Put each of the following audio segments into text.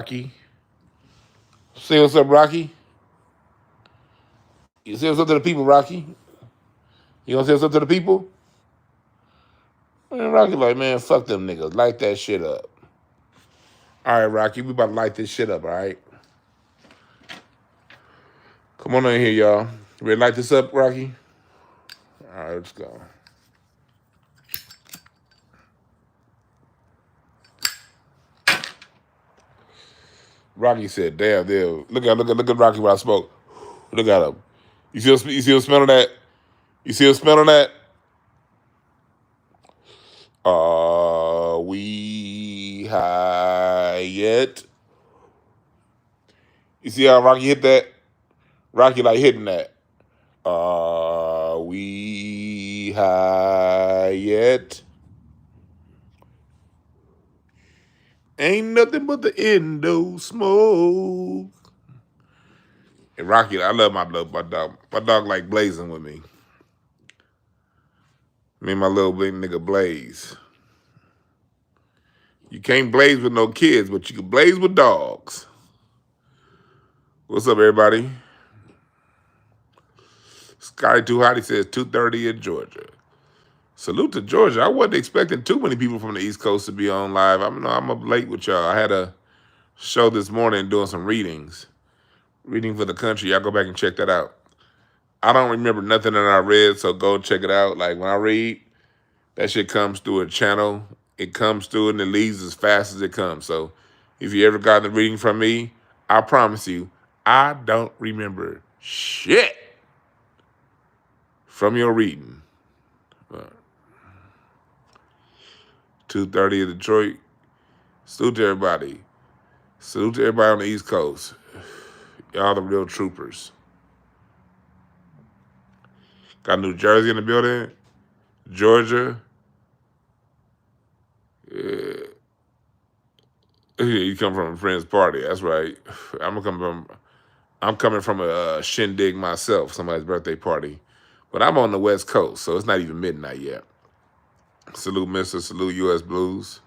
Rocky. Say what's up, Rocky. You say what's up to the people, Rocky. You gonna say what's up to the people? Man, Rocky like, man, fuck them niggas. Light that shit up. All right, Rocky, we about to light this shit up, all right? Come on in here, y'all. Ready to light this up, Rocky? All right, let's go. Rocky said, damn, look at Rocky when I spoke. Look at him. You see him smelling that? You see him smelling that? Are we high yet? You see how Rocky hit that? Rocky like hitting that. Are we high yet? Ain't nothing but the endo smoke. And Rocky, I love my dog. My dog like blazing with me. Me and my little big nigga Blaze. You can't blaze with no kids, but you can blaze with dogs. What's up, everybody? Scotty Too Hottie says 2:30 in Georgia. Salute to Georgia. I wasn't expecting too many people from the East Coast to be on live. I'm up late with y'all. I had a show this morning doing some readings. Reading for the country. Y'all go back and check that out. I don't remember nothing that I read, so go check it out. Like when I read, that shit comes through a channel. It comes through and it leaves as fast as it comes. So if you ever got the reading from me, I promise you, I don't remember shit from your reading. 2:30 in Detroit. Salute to everybody. Salute to everybody on the East Coast. Y'all the real troopers. Got New Jersey in the building. Georgia. Yeah. You come from a friend's party. That's right. I'm coming from a shindig myself, somebody's birthday party. But I'm on the West Coast, so it's not even midnight yet. Salute, Mr. Salute, U.S. Blues.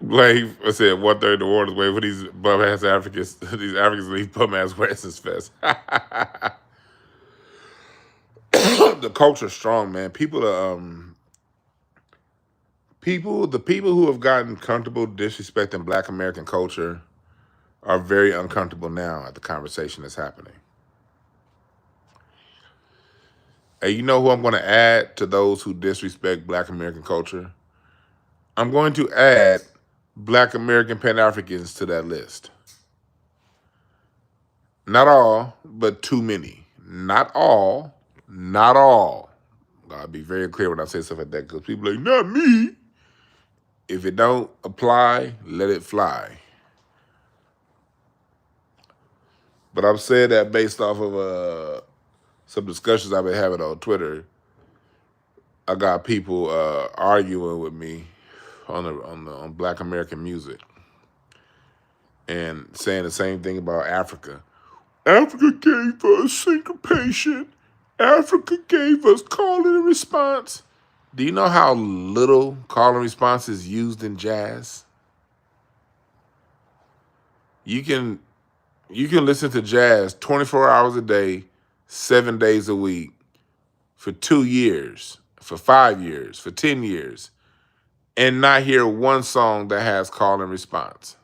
Blake, I said 1:30 in the Waters way for these bum ass Africans. These Africans leave bum ass Western's fest. The culture's strong, man. The people who have gotten comfortable disrespecting Black American culture are very uncomfortable now at the conversation that's happening. And you know who I'm going to add to those who disrespect Black American culture? I'm going to add Black American Pan-Africans to that list. Not all, but too many. Not all. I'll be very clear when I say stuff like that because people are like, not me. If it don't apply, let it fly. But I'm saying that based off of some discussions I've been having on Twitter. I got people arguing with me on Black American music and saying the same thing about Africa. Africa gave us syncopation. Africa gave us call and response. Do you know how little call and response is used in jazz? You can listen to jazz 24 hours a day, 7 days a week, for 2 years, for 5 years, for 10 years, and not hear one song that has call and response.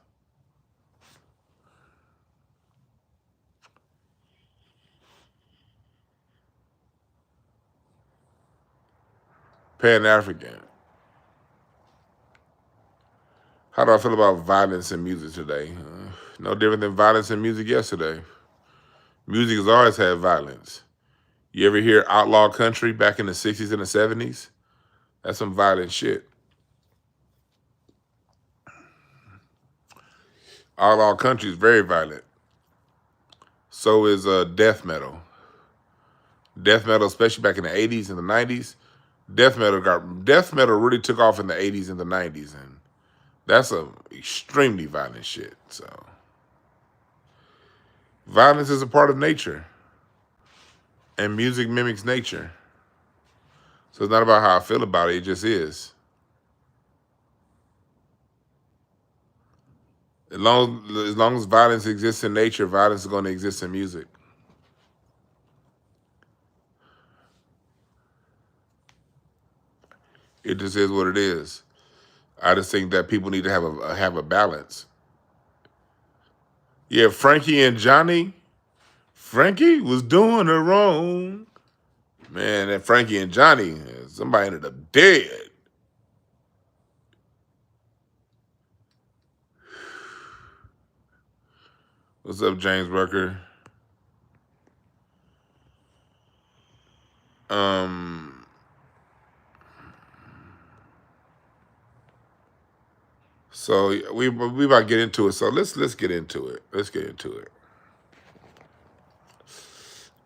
Pan-African. How do I feel about violence in music today? No different than violence in music yesterday. Music has always had violence. You ever hear Outlaw Country back in the 60s and the 70s? That's some violent shit. Outlaw Country is very violent. So is death metal. Death metal, especially back in the 80s and the 90s, death metal really took off in the 80s and the 90s, and that's some extremely violent shit. So violence is a part of nature, and music mimics nature. So it's not about how I feel about it, it just is. As long as violence exists in nature, violence is going to exist in music. It just is what it is. I just think that people need to have a balance. Yeah, Frankie and Johnny. Frankie was doing her wrong. Man, that Frankie and Johnny, somebody ended up dead. What's up, James Rucker? Um, so we about to get into it. So let's get into it. Let's get into it.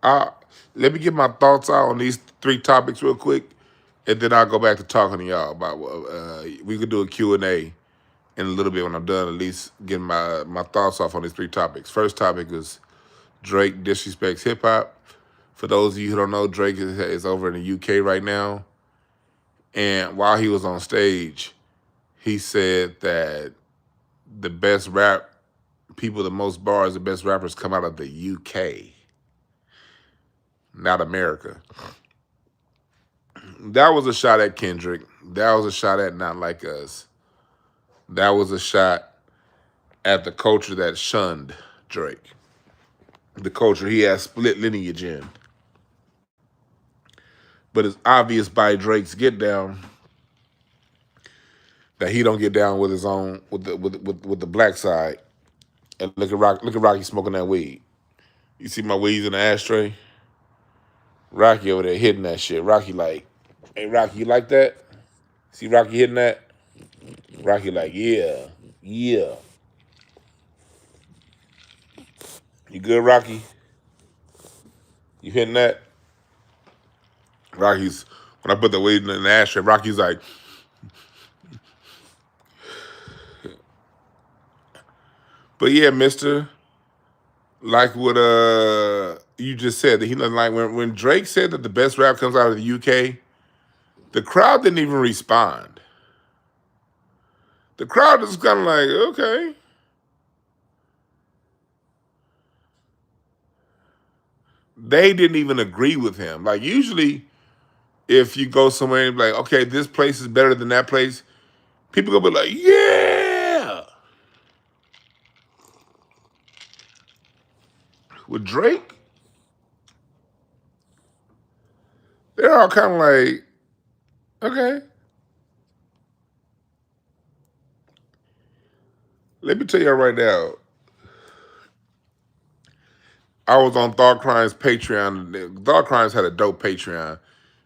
Uh, Let me get my thoughts out on these three topics real quick, and then I'll go back to talking to y'all about. We could do a Q&A in a little bit when I'm done. At least getting my thoughts off on these three topics. First topic is Drake disrespects hip hop. For those of you who don't know, Drake is over in the UK right now, and while he was on stage, he said that the best rap people, the most bars, the best rappers come out of the UK, not America. That was a shot at Kendrick. That was a shot at Not Like Us. That was a shot at the culture that shunned Drake. The culture he has split lineage in. But it's obvious by Drake's get down that he don't get down with his own with the black side. And look at Rocky smoking that weed. You see my weeds in the ashtray? Rocky over there hitting that shit. Rocky like, hey Rocky, you like that? See Rocky hitting that? Rocky like, yeah, yeah. You good, Rocky? You hitting that? Rocky's when I put the weed in the ashtray, Rocky's like, but yeah, Mister, like what you just said that he doesn't like when Drake said that the best rap comes out of the UK, the crowd didn't even respond. The crowd is kind of like, okay. They didn't even agree with him. Like usually, if you go somewhere and be like, okay, this place is better than that place, people gonna be like, yeah. With Drake, they're all kind of like, okay. Let me tell you right now. I was on Thought Crimes Patreon. Thought Crimes had a dope Patreon.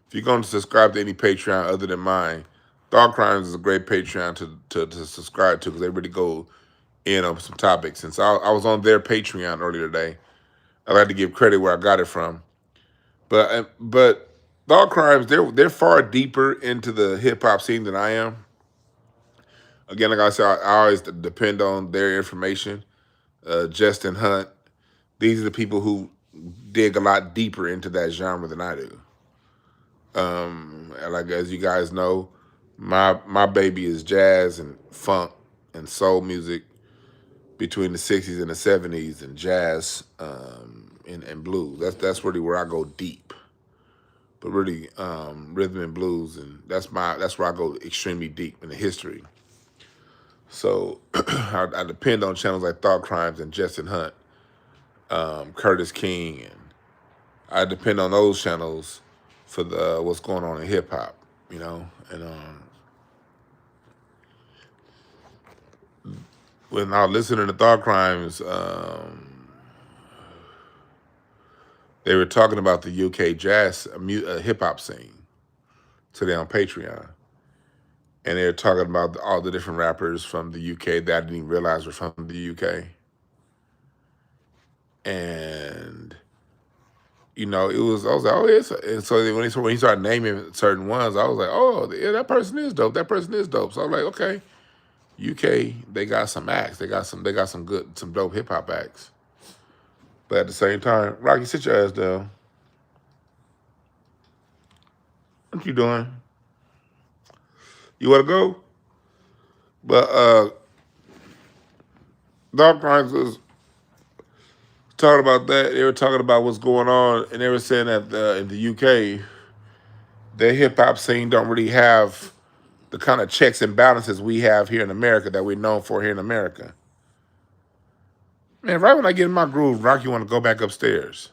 If you're going to subscribe to any Patreon other than mine, Thought Crimes is a great Patreon to subscribe to because they really go in on some topics. And so I was on their Patreon earlier today. I like to give credit where I got it from. But Thought Crimes, they're far deeper into the hip hop scene than I am. Again, like I said, I always depend on their information. Justin Hunt, these are the people who dig a lot deeper into that genre than I do. Like as you guys know, my baby is jazz and funk and soul music between the '60s and the '70s and jazz and blues. That's really where I go deep. But really, rhythm and blues, and that's where I go extremely deep in the history. So I depend on channels like Thought Crimes and Justin Hunt, Curtis King, and I depend on those channels for the what's going on in hip hop, you know. And when I was listening to Thought Crimes, they were talking about the UK jazz hip hop scene today on Patreon, and they were talking about all the different rappers from the UK that I didn't even realize were from the UK, and you know, it was, I was like, oh, yes. And so when he started naming certain ones, I was like, oh, yeah, that person is dope. That person is dope. So I was like, okay, UK, they got some acts. They got some some dope hip hop acts. But at the same time, Rocky, sit your ass down. What you doing? You want to go? But Thought Crimes was talking about that. They were talking about what's going on, and they were saying that in the UK, their hip hop scene don't really have the kind of checks and balances we have here in America that we're known for here in America. Man, right when I get in my groove, Rocky want to go back upstairs.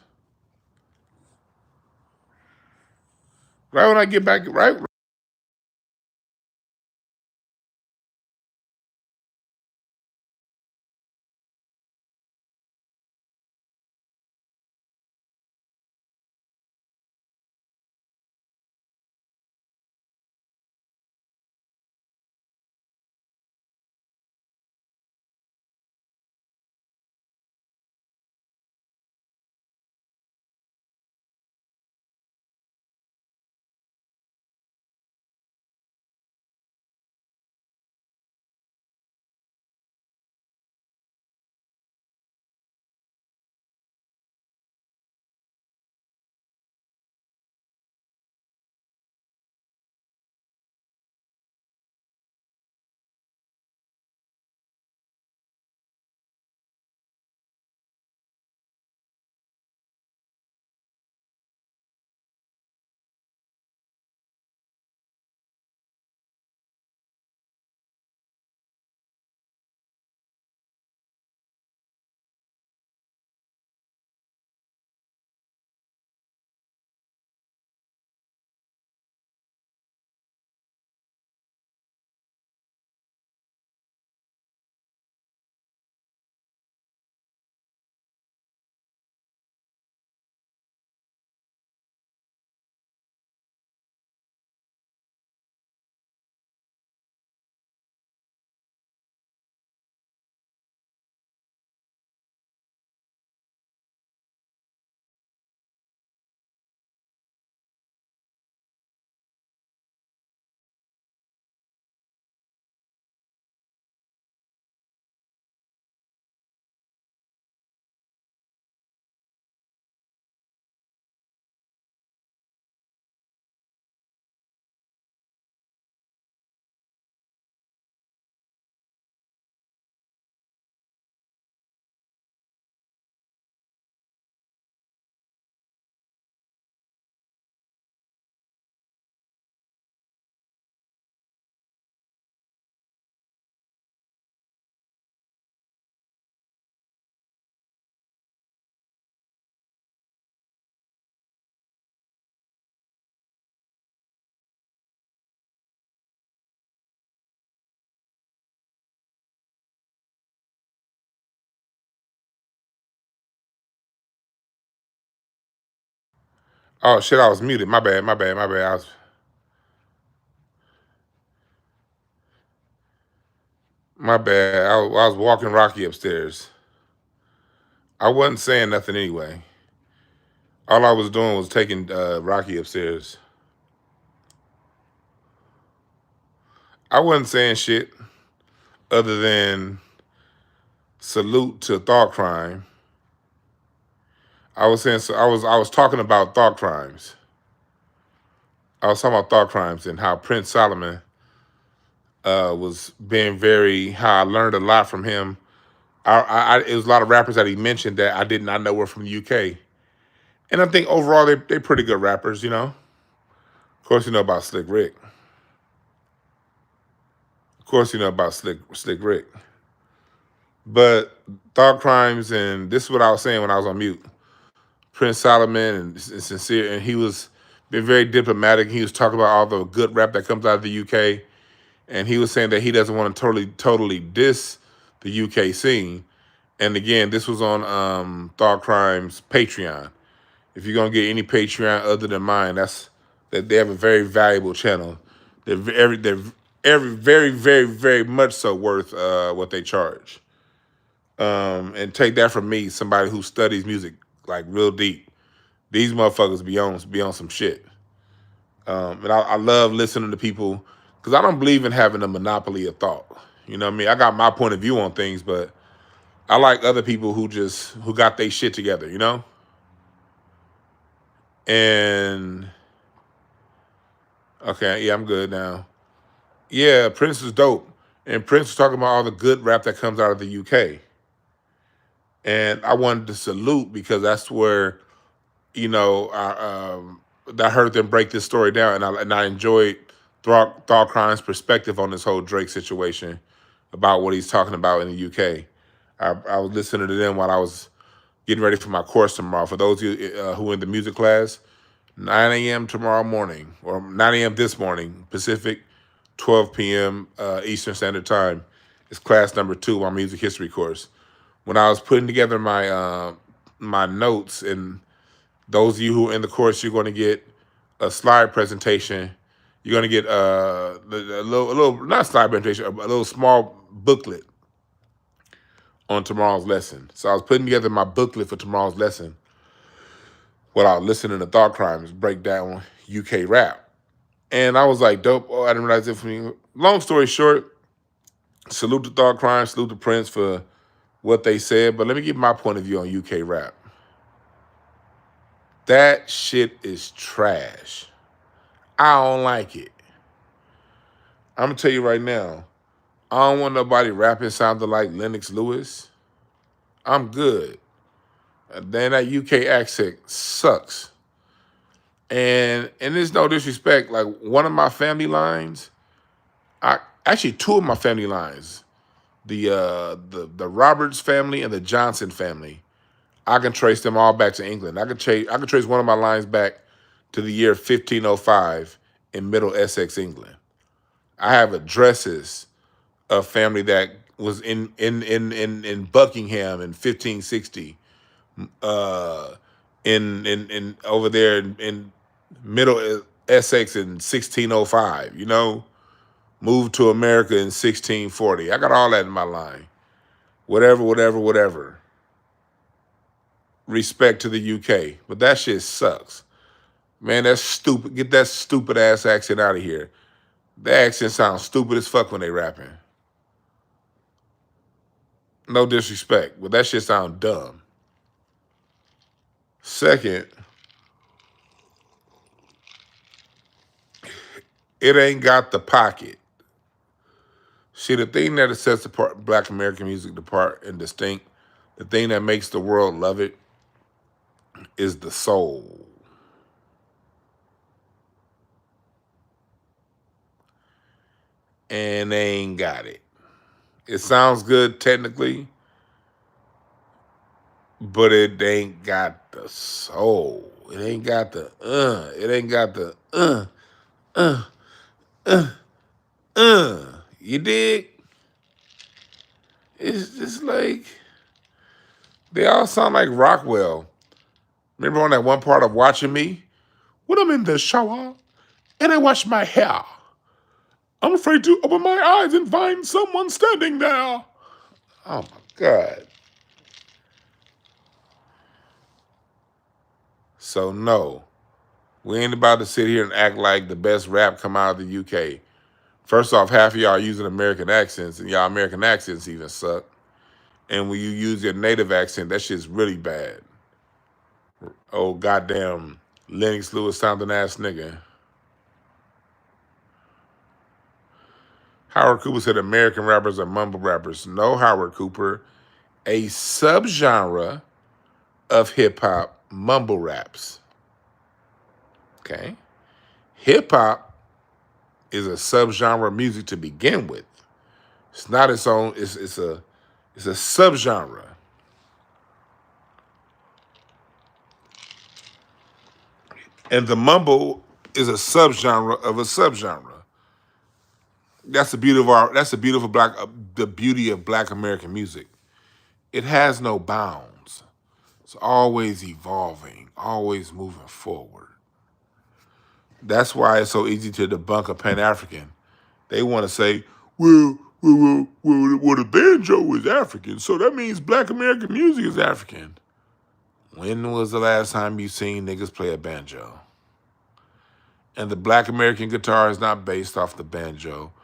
Right when I get back, right. Oh shit, I was muted. My bad. My bad. My bad. My bad. I was walking Rocky upstairs. I wasn't saying nothing anyway. All I was doing was taking Rocky upstairs. I wasn't saying shit other than salute to thought crime. I was saying so. I was talking about thought crimes. I was talking about thought crimes and how Prince Solomon was being very. How I learned a lot from him. It was a lot of rappers that he mentioned that I did not know were from the UK, and I think overall they're pretty good rappers. You know, of course you know about Slick Rick. Of course you know about Slick Rick. But thought crimes, and this is what I was saying when I was on mute. Prince Solomon and Sincere, and he was been very diplomatic. He was talking about all the good rap that comes out of the UK, and he was saying that he doesn't want to totally diss the UK scene. And again, this was on Thought Crimes Patreon. If you're gonna get any Patreon other than mine, that's that they have a very valuable channel. They're very much so worth what they charge. And take that from me, somebody who studies music like real deep. These motherfuckers be on some shit. And I love listening to people because I don't believe in having a monopoly of thought. You know what I mean? I got my point of view on things, but I like other people who got their shit together, you know? And okay, yeah, I'm good now. Yeah, Prince is dope. And Prince was talking about all the good rap that comes out of the UK. And I wanted to salute because that's where, I heard them break this story down, and I enjoyed Thought Crime's perspective on this whole Drake situation about what he's talking about in the UK. I was listening to them while I was getting ready for my course tomorrow. For those of you who are in the music class, 9 a.m. tomorrow morning, or 9 a.m. this morning, Pacific, 12 p.m. Eastern Standard Time, is class number 2, my music history course. When I was putting together my notes, and those of you who are in the course, you're going to get a slide presentation. You're going to get a little, not slide presentation, a little small booklet on tomorrow's lesson. So I was putting together my booklet for tomorrow's lesson while I was listening to Thought Crimes break down UK rap. And I was like, dope. Oh, I didn't realize it for me. Long story short, salute to Thought Crimes, salute to Prince for what they said. But let me give my point of view on UK rap. That shit is trash. I don't like it. I'm going to tell you right now, I don't want nobody rapping sounding like Lennox Lewis. I'm good. Then that UK accent sucks. And there's no disrespect. Like, one of my family lines, actually 2 of my family lines, the Roberts family and the Johnson family, I can trace them all back to England. I can trace one of my lines back to the year 1505 in Middle Essex, England. I have addresses of family that was in Buckingham in 1560, in over there in Middle Essex in 1605. Moved to America in 1640. I got all that in my line. Whatever. Respect to the UK, but that shit sucks. Man, that's stupid. Get that stupid ass accent out of here. The accent sounds stupid as fuck when they rapping. No disrespect, but that shit sounds dumb. Second, it ain't got the pocket. See, the thing that sets apart Black American music apart and distinct, the thing that makes the world love it, is the soul. And they ain't got it. It sounds good technically, but it ain't got the soul. It ain't got the It ain't got the You dig? It's just like, they all sound like Rockwell. Remember on that one part of Watching Me? When I'm in the shower and I wash my hair, I'm afraid to open my eyes and find someone standing there. Oh my God. So no, we ain't about to sit here and act like the best rap come out of the UK. First off, half of y'all using American accents, and y'all American accents even suck. And when you use your native accent, that shit's really bad. Oh, goddamn Lennox Lewis sounding ass nigga. Howard Cooper said American rappers are mumble rappers. No, Howard Cooper. A subgenre of hip-hop mumble raps. Okay? Hip-hop is a subgenre of music to begin with. It's not its own, it's a subgenre. And the mumble is a subgenre of a subgenre. That's the beauty of the beauty of Black American music. It has no bounds. It's always evolving, always moving forward. That's why it's so easy to debunk a Pan-African. They want to say, well, the banjo is African, so that means Black American music is African. When was the last time you seen niggas play a banjo? And the Black American guitar is not based off the banjo.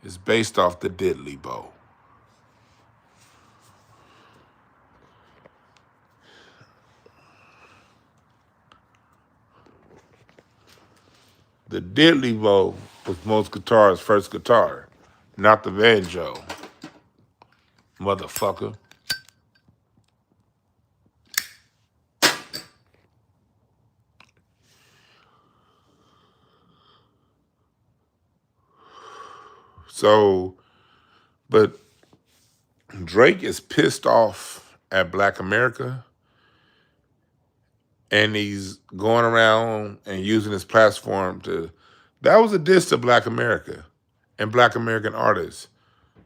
It's based off the diddly bow. The diddly bow was most guitarists' first guitar, not the banjo. Motherfucker. So, but Drake is pissed off at Black America, and he's going around and using his platform to. That was a diss to Black America and Black American artists.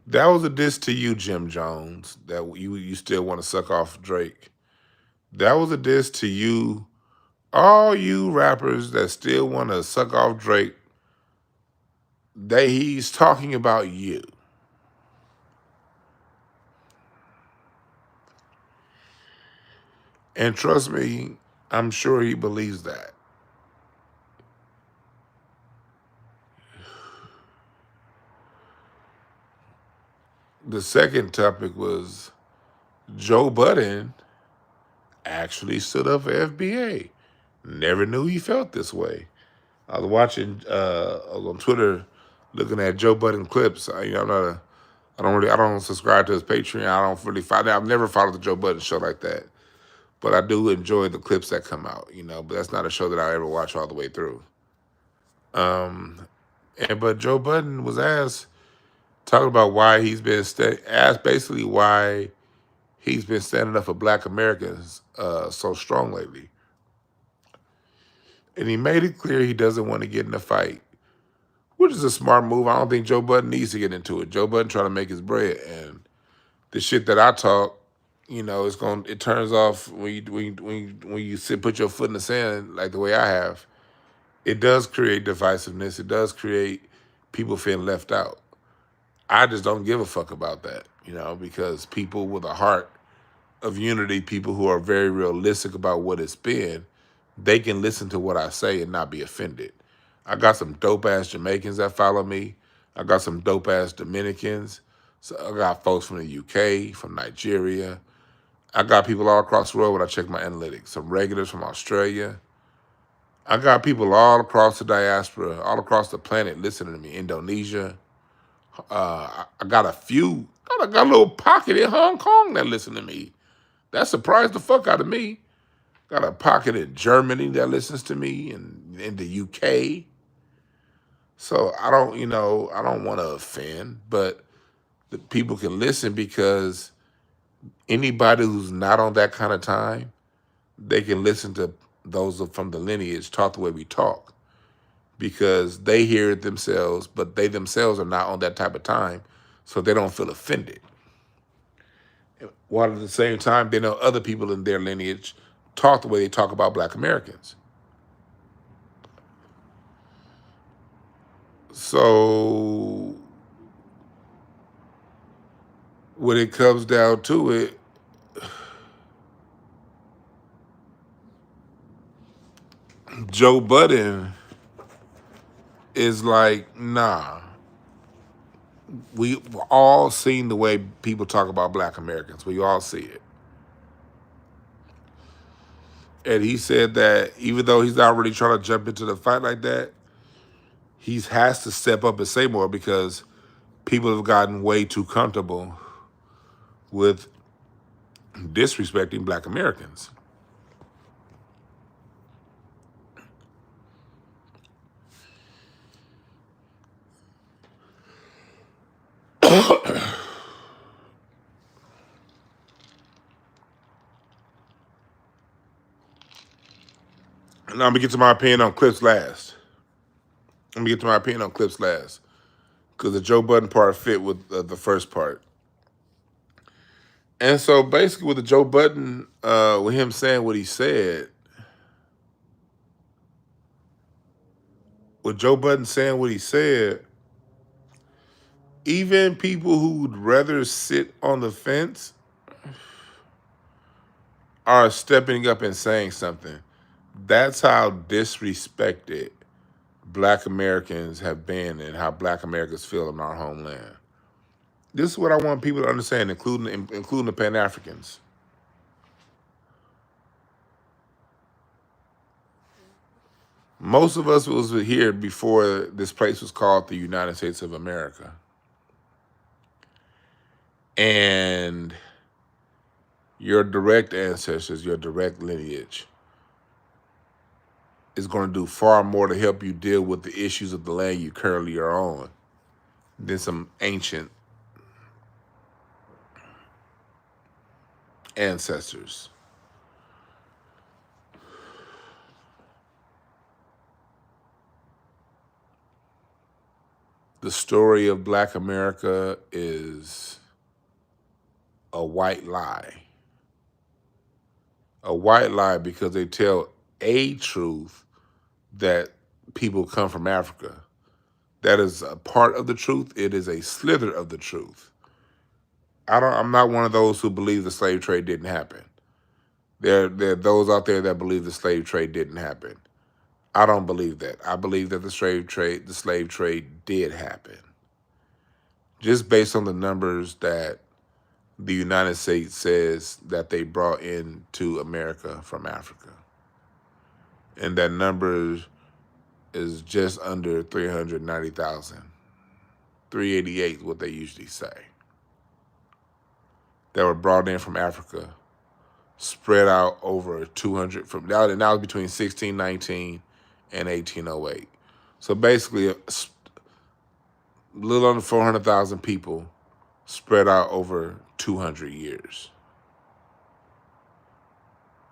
That was a diss to you, Jim Jones, that you still want to suck off Drake. That was a diss to you, all you rappers that still want to suck off Drake. He's talking about you. And trust me, I'm sure he believes that. The second topic was Joe Budden actually stood up for FBA. Never knew he felt this way. I was watching, I was on Twitter looking at Joe Budden clips. I don't subscribe to his Patreon. I don't really follow. I've never followed the Joe Budden show like that. But I do enjoy the clips that come out, but that's not a show that I ever watch all the way through. But Joe Budden was asked, talking about why he's been asked basically why he's been standing up for Black Americans so strong lately. And he made it clear he doesn't want to get in a fight, which is a smart move. I don't think Joe Budden needs to get into it. Joe Budden trying to make his bread, and the shit that I talk, it turns off when you put your foot in the sand like the way I have. It does create divisiveness. It does create people feeling left out. I just don't give a fuck about that, because people with a heart of unity, people who are very realistic about what it's been, they can listen to what I say and not be offended. I got some dope-ass Jamaicans that follow me. I got some dope-ass Dominicans. So I got folks from the UK, from Nigeria. I got people all across the world when I check my analytics. Some regulars from Australia. I got people all across the diaspora, all across the planet listening to me. Indonesia. I got a few, got a little pocket in Hong Kong that listen to me. That surprised the fuck out of me. Got a pocket in Germany that listens to me, and in the UK. So I don't want to offend, but the people can listen because anybody who's not on that kind of time, they can listen to those from the lineage talk the way we talk, because they hear it themselves, but they themselves are not on that type of time, so they don't feel offended. While at the same time, they know other people in their lineage talk the way they talk about Black Americans. So when it comes down to it, Joe Budden is like, nah. We've all seen the way people talk about Black Americans. We all see it. And he said that even though he's not really trying to jump into the fight like that, he has to step up and say more, because people have gotten way too comfortable with disrespecting Black Americans. Now I'm gonna get to my opinion on Clipse last. Because the Joe Budden part fit with the first part. And so basically with the Joe Budden, with him saying what he said, even people who'd rather sit on the fence are stepping up and saying something. That's how disrespected Black Americans have been and how Black Americans feel in our homeland. This is what I want people to understand, including the Pan-Africans. Most of us was here before this place was called the United States of America. And your direct ancestors, your direct lineage, is going to do far more to help you deal with the issues of the land you currently are on than some ancient ancestors. The story of Black America is a white lie. A white lie because they tell a truth that people come from Africa. That is a part of the truth. It is a slither of the truth. I'm not one of those who believe the slave trade didn't happen. There are those out there that believe the slave trade didn't happen. I don't believe that. I believe that the slave trade did happen. Just based on the numbers that the United States says that they brought into America from Africa. And that number is just under 390,000. 388 is what they usually say. That were brought in from Africa, spread out over 200, from now between 1619 and 1808. So basically, a little under 400,000 people spread out over 200 years.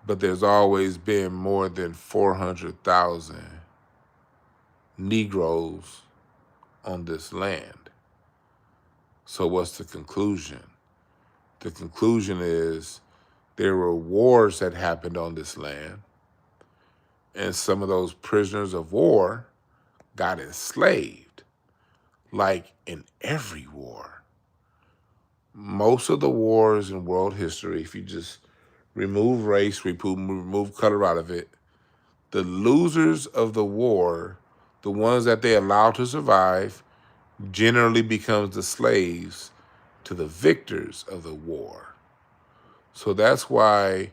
But there's always been more than 400,000 Negroes on this land. So what's the conclusion? The conclusion is there were wars that happened on this land, and some of those prisoners of war got enslaved, like in every war. Most of the wars in world history, if you just remove race, remove color out of it, the losers of the war, the ones that they allowed to survive, generally becomes the slaves to the victors of the war. So that's why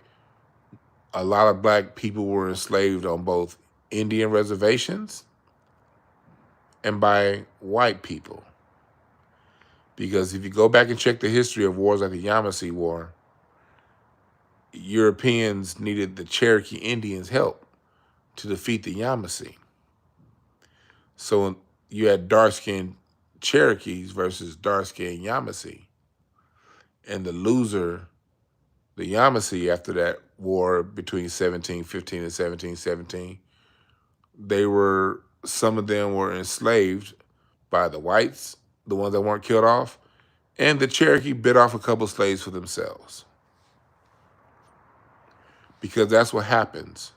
a lot of Black people were enslaved on both Indian reservations and by white people. Because if you go back and check the history of wars like the Yamasee War, Europeans needed the Cherokee Indians' help to defeat the Yamasee. So you had dark-skinned Cherokees versus dark-skinned Yamasee. And the loser, the Yamasee, after that war between 1715 and 1717, some of them were enslaved by the whites, the ones that weren't killed off, and the Cherokee bit off a couple slaves for themselves. Because that's what happens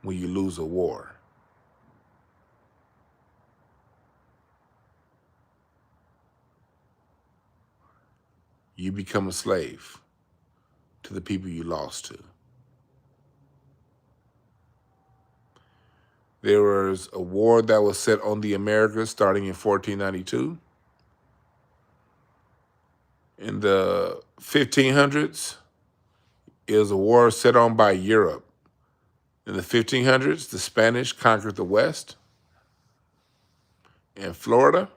when you lose a war. You become a slave to the people you lost to. There was a war that was set on the Americas starting in 1492. In the 1500s, it was a war set on by Europe. In the 1500s, the Spanish conquered the West and Florida.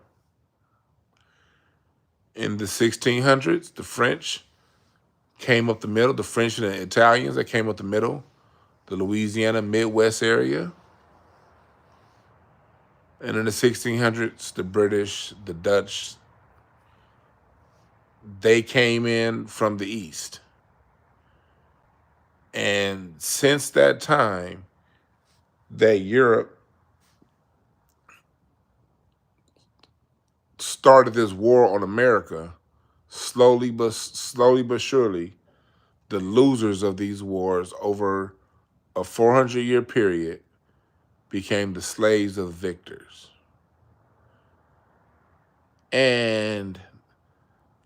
In the 1600s, the French came up the middle, the French and the Italians that came up the middle, the Louisiana Midwest area. And in the 1600s, the British, the Dutch, they came in from the East. And since that time, that Europe started this war on America, slowly but surely, the losers of these wars over a 400-year period became the slaves of the victors. And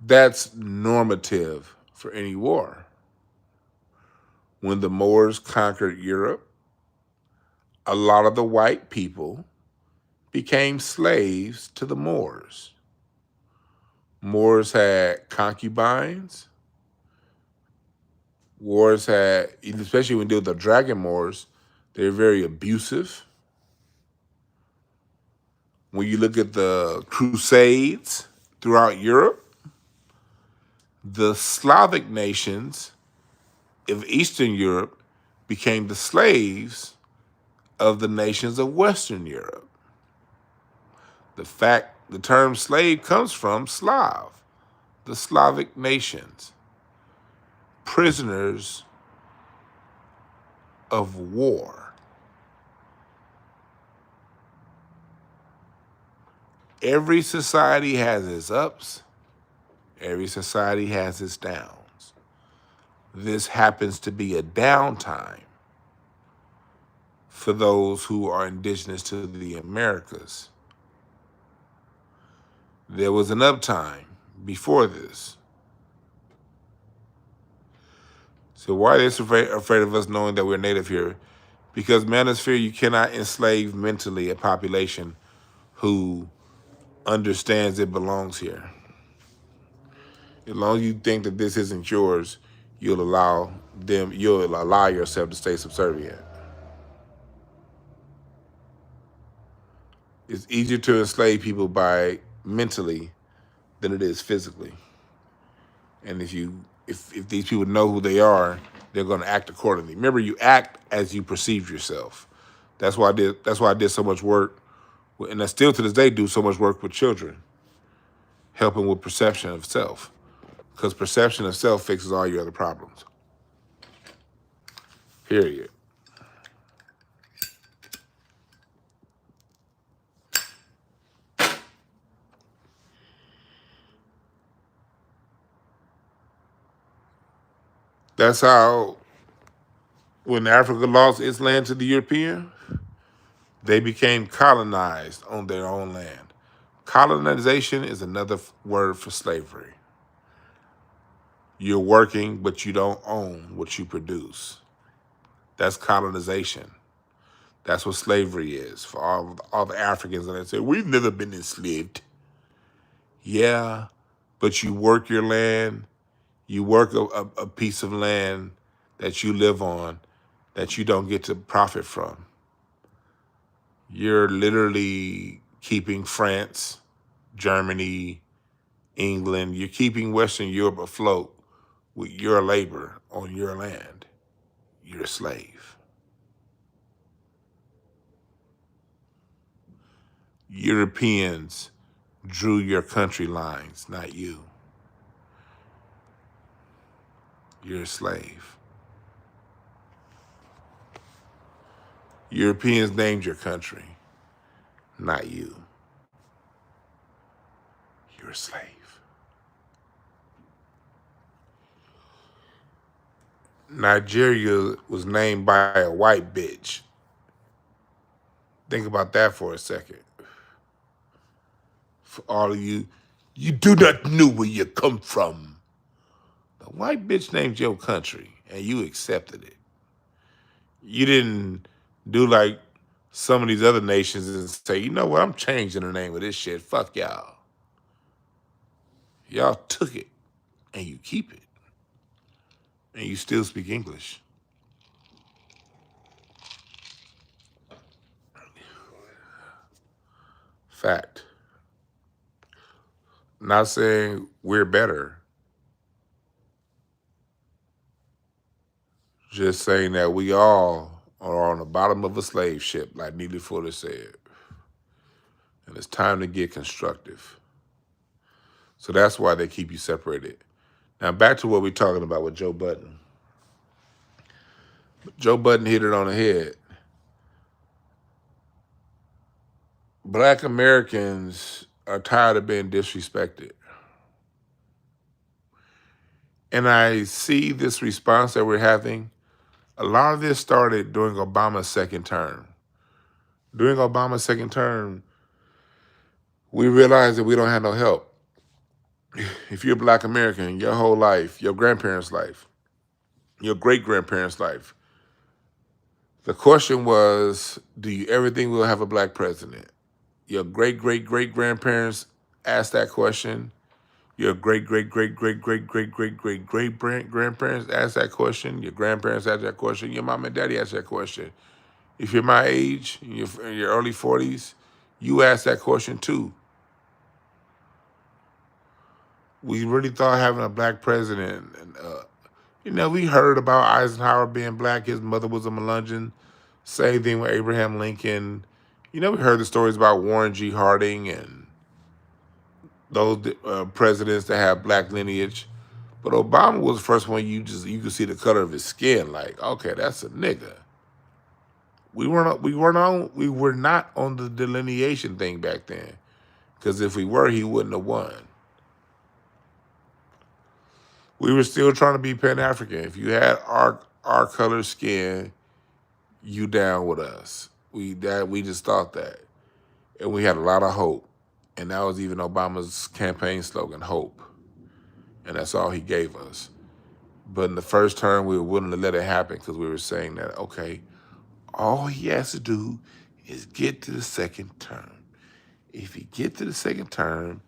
that's normative for any war. When the Moors conquered Europe, a lot of the white people became slaves to the Moors. Moors had concubines. Wars had, especially when you deal with the dragon Moors, they're very abusive. When you look at the Crusades throughout Europe, the Slavic nations of Eastern Europe became the slaves of the nations of Western Europe. The fact The term slave comes from Slav, the Slavic nations, prisoners of war. Every society has its ups, every society has its downs. This happens to be a downtime for those who are indigenous to the Americas. There was an uptime before this. So why are they so afraid of us knowing that we're native here? Because manosphere, you cannot enslave mentally a population who understands it belongs here. As long as you think that this isn't yours, you'll allow yourself to stay subservient. It's easier to enslave people by mentally than it is physically. And if these people know who they are, they're going to act accordingly. Remember, you act as you perceive yourself. That's why I did so much work, and I still to this day do so much work with children, helping with perception of self, because perception of self fixes all your other problems. Period. That's how, when Africa lost its land to the European, they became colonized on their own land. Colonization is another word for slavery. You're working, but you don't own what you produce. That's colonization. That's what slavery is for all the Africans that say, we've never been enslaved. Yeah, but you work your land, you work a piece of land that you live on that you don't get to profit from. You're literally keeping France, Germany, England, you're keeping Western Europe afloat with your labor on your land. You're a slave. Europeans drew your country lines, not you. You're a slave. Europeans named your country, not you. You're a slave. Nigeria was named by a white bitch. Think about that for a second. For all of you, you do not know where you come from. The white bitch named your country, and you accepted it. You didn't do like some of these other nations and say, you know what, I'm changing the name of this shit. Fuck y'all. Y'all took it, and you keep it. And you still speak English. Fact. Not saying we're better. Just saying that we all are on the bottom of a slave ship, like Neely Fuller said. And it's time to get constructive. So that's why they keep you separated. Now back to what we're talking about with Joe Budden. Joe Budden hit it on the head. Black Americans are tired of being disrespected. And I see this response that we're having. A lot of this started during Obama's second term. During Obama's second term, we realized that we don't have no help. If you're a Black American, your whole life, your grandparents' life, your great-grandparents' life, the question was, do you ever think we'll have a Black president? Your great-great-great-grandparents asked that question. Your great-great-great-great-great-great-great-great-grandparents asked that question. Your grandparents asked that question. Your mom and daddy asked that question. If you're my age, in your early 40s, you asked that question too. We really thought having a Black president, and we heard about Eisenhower being Black. His mother was a Melungeon. Same thing with Abraham Lincoln. We heard the stories about Warren G. Harding and those presidents that have black lineage. But Obama was the first one you could see the color of his skin. Like, okay, that's a nigga. We were not on the delineation thing back then. Because if we were, he wouldn't have won. We were still trying to be Pan African. If you had our color skin, you down with us. We just thought that, and we had a lot of hope, and that was even Obama's campaign slogan, hope, and that's all he gave us. But in the first term, we were willing to let it happen because we were saying that, okay, all he has to do is get to the second term. If he get to the second term,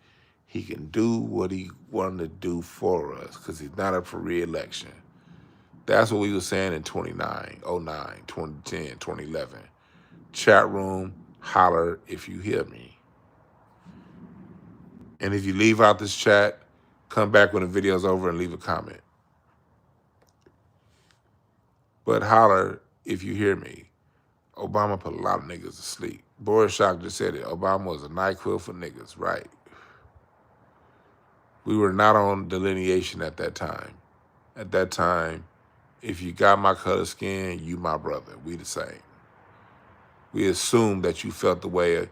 he can do what he wanted to do for us because he's not up for re-election. That's what we were saying in 2009, 2010, 2011. Chat room, holler if you hear me. And if you leave out this chat, come back when the video's over and leave a comment. But holler if you hear me. Obama put a lot of niggas to sleep. Boris Shock just said it. Obama was a NyQuil for niggas, right? We were not on delineation at that time. At that time, if you got my color skin, you my brother. We the same. We assumed that you felt the way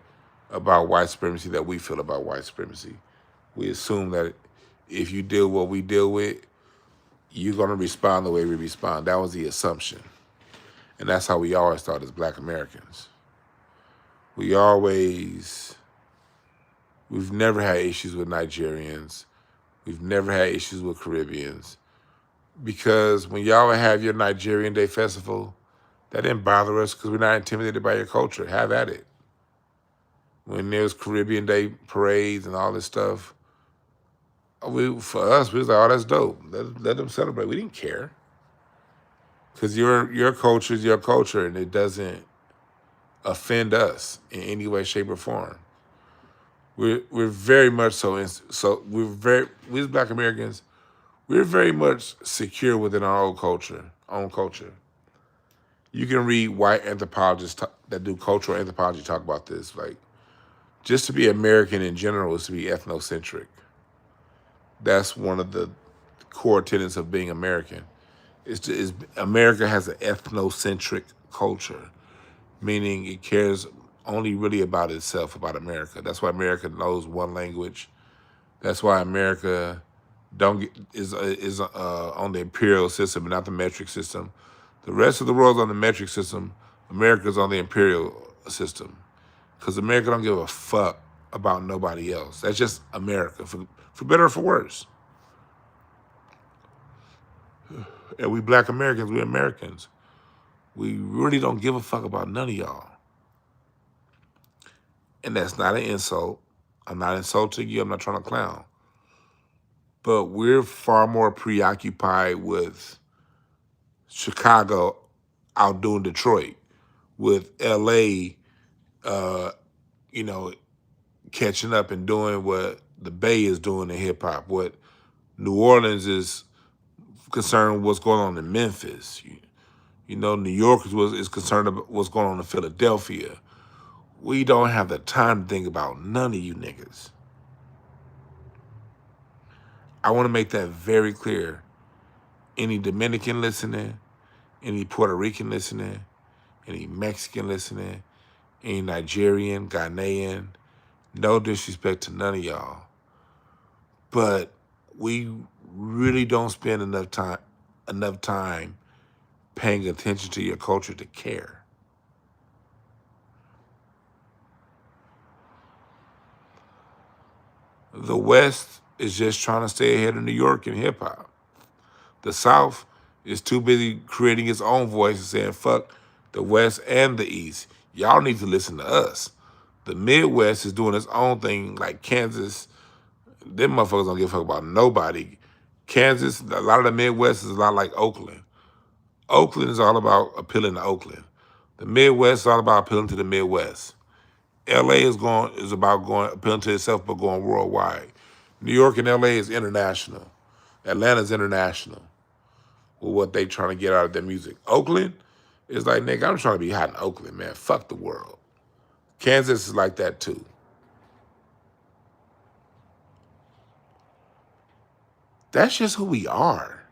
about white supremacy that we feel about white supremacy. We assume that if you deal what we deal with, you're going to respond the way we respond. That was the assumption. And that's how we always thought as black Americans. We've never had issues with Nigerians. We've never had issues with Caribbeans. Because when y'all would have your Nigerian Day Festival, that didn't bother us because we're not intimidated by your culture. Have at it. When there's Caribbean Day parades and all this stuff, for us, we was like, oh, that's dope. Let them celebrate. We didn't care. Because your culture is your culture, and it doesn't offend us in any way, shape, or form. We're very much so we as black Americans, we're very much secure within our own culture. You can read white anthropologists that do cultural anthropology talk about this. Like, just to be American in general is to be ethnocentric. That's one of the core tenets of being American. America has an ethnocentric culture, meaning it cares only really about itself, about America. That's why America knows one language. That's why America is on the imperial system and not the metric system. The rest of the world's on the metric system. America's on the imperial system. Because America don't give a fuck about nobody else. That's just America, for better or for worse. And we black Americans, we Americans. We really don't give a fuck about none of y'all. And that's not an insult. I'm not insulting you. I'm not trying to clown. But we're far more preoccupied with Chicago outdoing Detroit, with LA, catching up and doing what the Bay is doing in hip hop, what New Orleans is concerned with what's going on in Memphis. New York is concerned about what's going on in Philadelphia. We don't have the time to think about none of you niggas. I want to make that very clear. Any Dominican listening, any Puerto Rican listening, any Mexican listening, any Nigerian, Ghanaian, no disrespect to none of y'all. But we really don't spend enough time paying attention to your culture to care. The West is just trying to stay ahead of New York in hip hop. The South is too busy creating its own voice and saying, fuck the West and the East. Y'all need to listen to us. The Midwest is doing its own thing, like Kansas. Them motherfuckers don't give a fuck about nobody. Kansas, a lot of the Midwest is a lot like Oakland. Oakland is all about appealing to Oakland. The Midwest is all about appealing to the Midwest. LA is about appealing to itself, but going worldwide. New York and LA is international. Atlanta's international with what they trying to get out of their music. Oakland is like, nigga, I'm trying to be hot in Oakland, man. Fuck the world. Kansas is like that too. That's just who we are.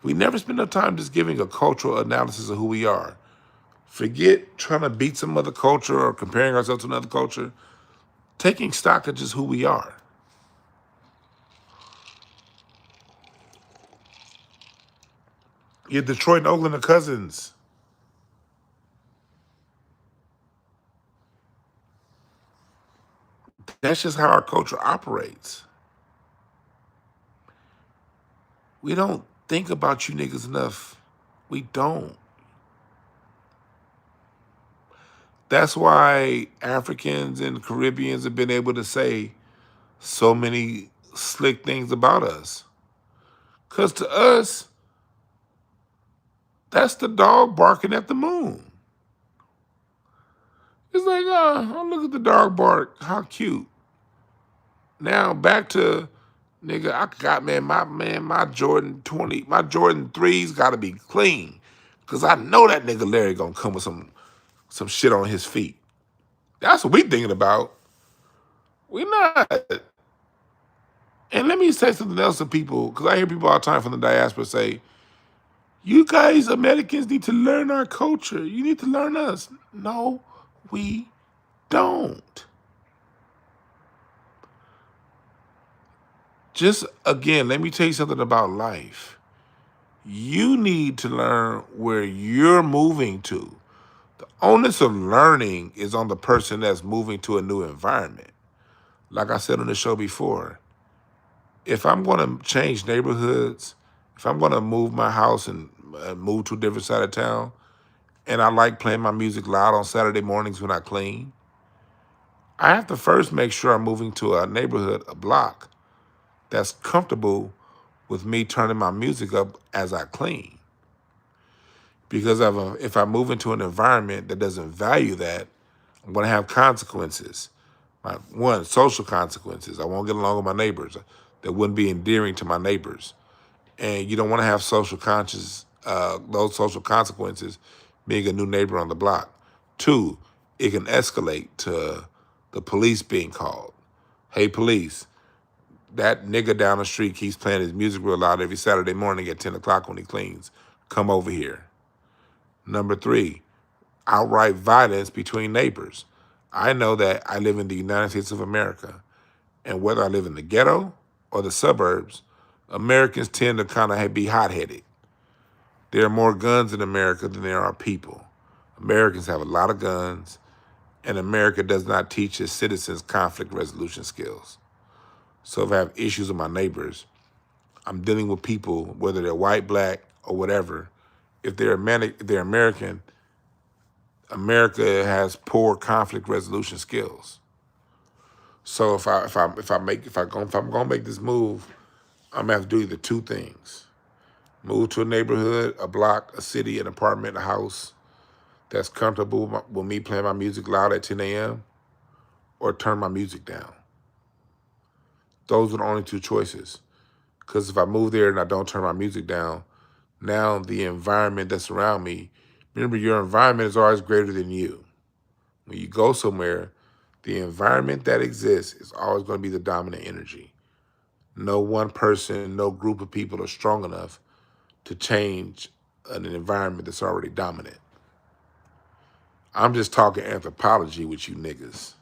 We never spend enough time just giving a cultural analysis of who we are. Forget trying to beat some other culture or comparing ourselves to another culture. Taking stock of just who we are. Your Detroit and Oakland are cousins. That's just how our culture operates. We don't think about you niggas enough. We don't. That's why Africans and Caribbeans have been able to say so many slick things about us. Because to us, that's the dog barking at the moon. It's like, oh, look at the dog bark. How cute. Now back to nigga, I got my Jordan 20, my Jordan 3s gotta be clean. Cause I know that nigga Larry gonna come with some shit on his feet. That's what we thinking about. We not. And let me say something else to people, because I hear people all the time from the diaspora say, you guys Americans need to learn our culture. You need to learn us. No, we don't. Just again, let me tell you something about life. You need to learn where you're moving to. The onus of learning is on the person that's moving to a new environment. Like I said on the show before, if I'm going to change neighborhoods, if I'm going to move my house and move to a different side of town, and I like playing my music loud on Saturday mornings when I clean, I have to first make sure I'm moving to a neighborhood, a block, that's comfortable with me turning my music up as I clean. Because if I move into an environment that doesn't value that, I'm going to have consequences. One, social consequences. I won't get along with my neighbors. That wouldn't be endearing to my neighbors. And you don't want to have those social consequences being a new neighbor on the block. Two, it can escalate to the police being called. Hey, police, that nigga down the street keeps playing his music real loud every Saturday morning at 10 o'clock when he cleans. Come over here. Number three, outright violence between neighbors. I know that I live in the United States of America, and whether I live in the ghetto or the suburbs, Americans tend to kind of be hot-headed. There are more guns in America than there are people. Americans have a lot of guns, and America does not teach its citizens conflict resolution skills. So if I have issues with my neighbors, I'm dealing with people, whether they're white, black, or whatever. If they're American, America has poor conflict resolution skills. So if I'm gonna make this move, I'm gonna have to do either two things: move to a neighborhood, a block, a city, an apartment, a house that's comfortable with me playing my music loud at 10 a.m. or turn my music down. Those are the only two choices. Because if I move there and I don't turn my music down, now the environment that's around me, remember your environment is always greater than you. When you go somewhere, the environment that exists is always going to be the dominant energy. No one person, no group of people are strong enough to change an environment that's already dominant. I'm just talking anthropology with you niggas.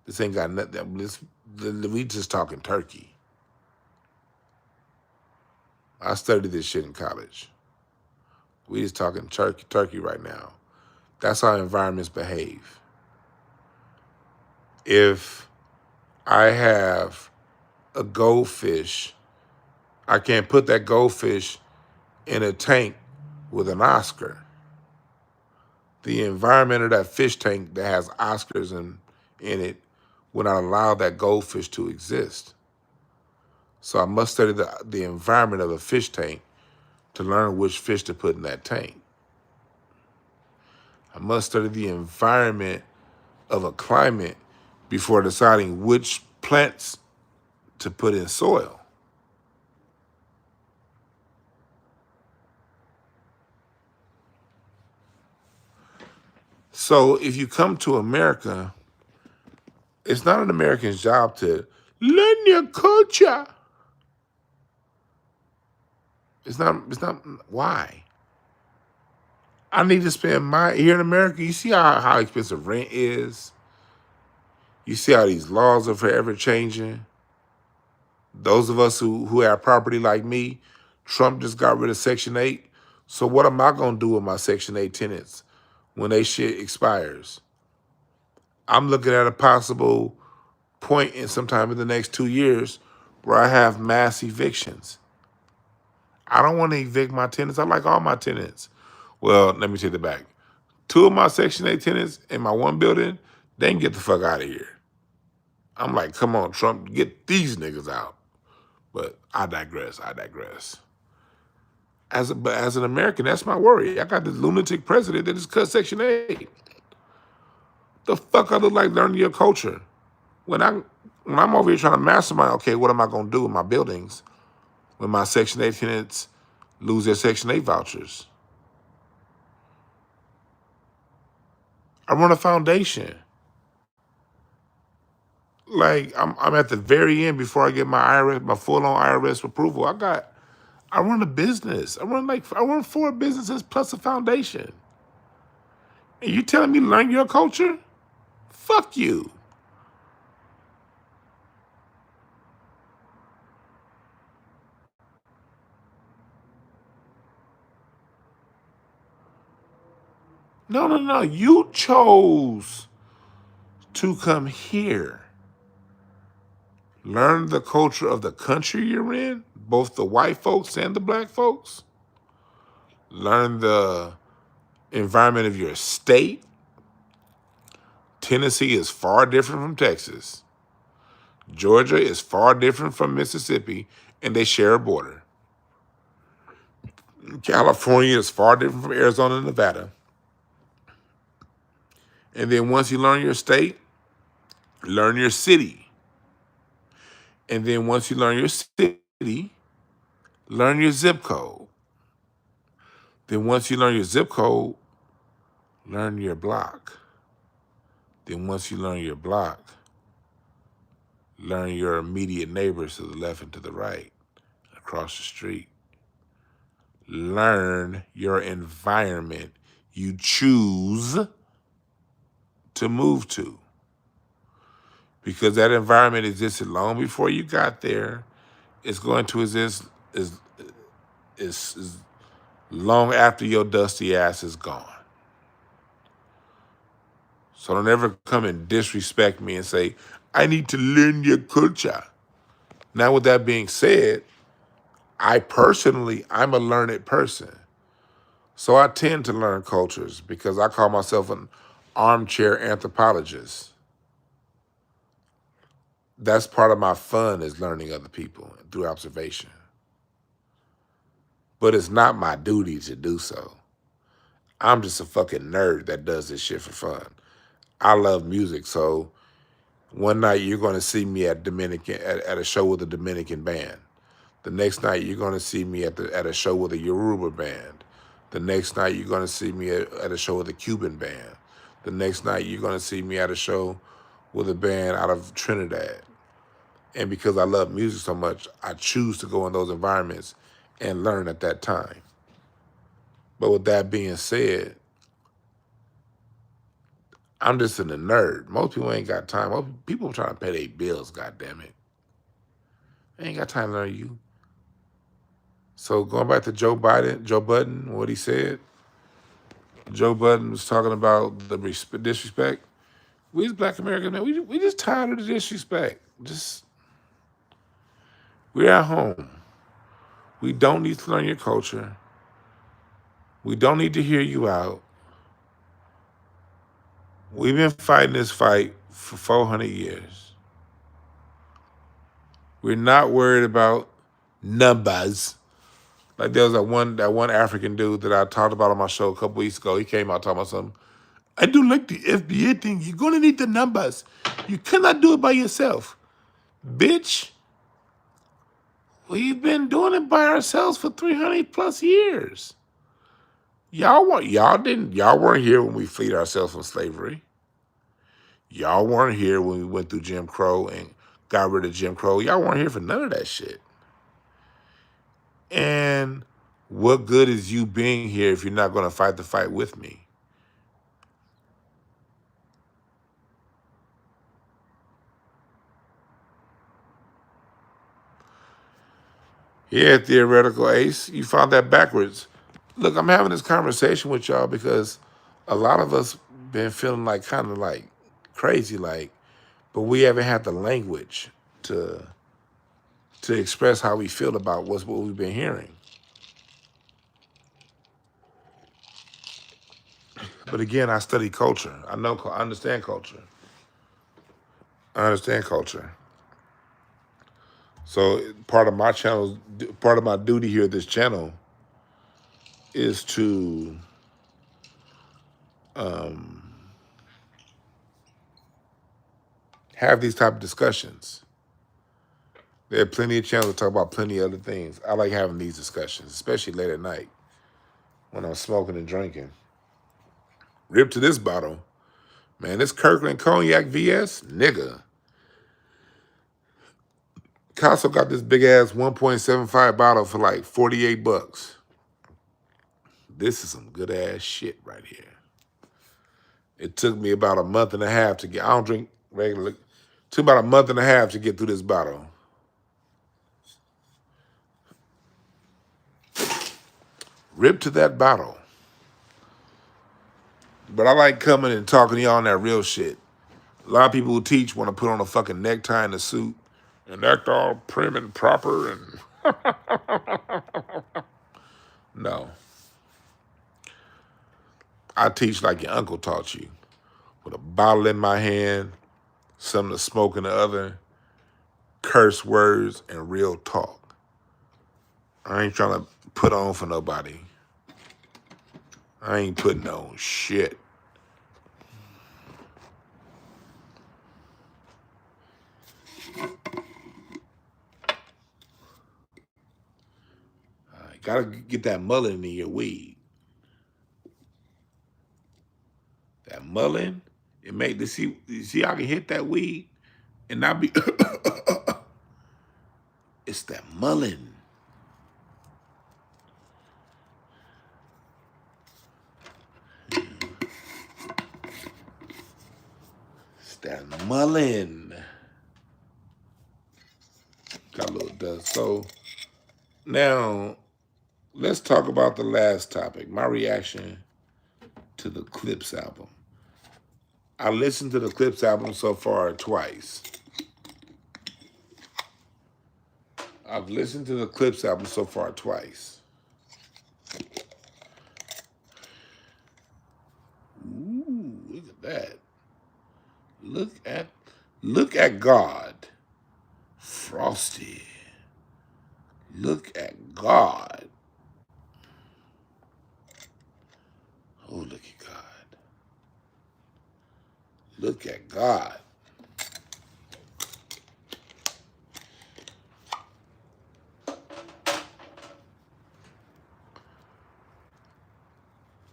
This ain't got nothing. We just talking Turkey. I studied this shit in college. We just talking Turkey right now. That's how environments behave. If I have a goldfish, I can't put that goldfish in a tank with an Oscar. The environment of that fish tank that has Oscars in it would not allow that goldfish to exist. So I must study the environment of a fish tank to learn which fish to put in that tank. I must study the environment of a climate before deciding which plants to put in soil. So if you come to America, It's not an American's job to learn your culture. It's not, why? I need to spend here in America, you see how expensive rent is? You see how these laws are forever changing? Those of us who have property like me, Trump just got rid of Section 8. So what am I gonna do with my Section 8 tenants when they shit expires? I'm looking at a possible point in sometime in the next 2 years where I have mass evictions. I don't want to evict my tenants. I like all my tenants. Well, let me take it back. 2 of my Section 8 tenants in my one building, they can get the fuck out of here. I'm like, come on, Trump, get these niggas out. But I digress. But as an American, that's my worry. I got this lunatic president that just cut Section 8. The fuck I look like learning your culture? When I'm over here trying to mastermind, okay, what am I gonna do with my buildings when my Section 8 tenants lose their Section 8 vouchers? I run a foundation. Like I'm at the very end before I get my full-on IRS approval. I run a business. I run 4 businesses plus a foundation. And you telling me to learn your culture? Fuck you. No. You chose to come here. Learn the culture of the country you're in, both the white folks and the black folks. Learn the environment of your state. Tennessee is far different from Texas. Georgia is far different from Mississippi, and they share a border. California is far different from Arizona and Nevada. And then once you learn your state, learn your city. And then once you learn your city, learn your zip code. Then once you learn your zip code, learn your block. Then once you learn your block, learn your immediate neighbors to the left and to the right, across the street. Learn your environment you choose to move to. Because that environment existed long before you got there. It's going to exist is long after your dusty ass is gone. So don't ever come and disrespect me and say, I need to learn your culture. Now, with that being said, I'm a learned person. So I tend to learn cultures because I call myself an armchair anthropologist. That's part of my fun is learning other people through observation. But it's not my duty to do so. I'm just a fucking nerd that does this shit for fun. I love music, so one night you're going to see me at a show with a Dominican band. The next night you're going to see me at a show with a Yoruba band. The next night you're going to see me at a show with a Cuban band. The next night you're going to see me at a show with a band out of Trinidad. And because I love music so much, I choose to go in those environments and learn at that time. But with that being said, I'm just a nerd. Most people ain't got time. Most people trying to pay their bills, goddammit. They ain't got time to learn you. So going back to Joe Budden, what he said, Joe Budden was talking about the disrespect. We as Black Americans, man, we just tired of the disrespect. We're at home. We don't need to learn your culture. We don't need to hear you out. We've been fighting this fight for 400 years. We're not worried about numbers. Like there was that one African dude that I talked about on my show a couple weeks ago. He came out talking about something. I do like the FBA thing. You're gonna need the numbers. You cannot do it by yourself. Bitch, we've been doing it by ourselves for 300 plus years. Y'all weren't here when we freed ourselves from slavery. Y'all weren't here when we went through Jim Crow and got rid of Jim Crow. Y'all weren't here for none of that shit. And what good is you being here if you're not going to fight the fight with me? Yeah, theoretical ace, you found that backwards. Look, I'm having this conversation with y'all because a lot of us been feeling like kind of like crazy, like, but we haven't had the language to express how we feel about what we've been hearing. But again, I study culture. I understand culture. I understand culture. So part of my channel, part of my duty here at this channel is to have these type of discussions. There are plenty of channels to talk about plenty of other things. I like having these discussions, especially late at night when I'm smoking and drinking. Rip to this bottle. Man, this Kirkland Cognac VS, nigga. Costco got this big ass 1.75 bottle for like 48 bucks. This is some good ass shit right here. It took me about a month and a half to get, I don't drink regular, it took about a month and a half to get through this bottle. Rip to that bottle. But I like coming and talking to y'all on that real shit. A lot of people who teach want to put on a fucking necktie and a suit and act all prim and proper and no. I teach like your uncle taught you. With a bottle in my hand, something to smoke in the other, curse words, and real talk. I ain't trying to put on for nobody. I ain't putting on shit. Gotta get that mullein in your weed. That mullein, it make the see I can hit that weed and not be it's that mullein. It's that mullein. Got a little dust. So now let's talk about the last topic, my reaction to the Clipse album. I listened to the Clipse album so far twice. I've listened to the Clipse album so far twice. Ooh, look at that. Look at God. Frosty. Look at God. Oh, look at God. Look at God.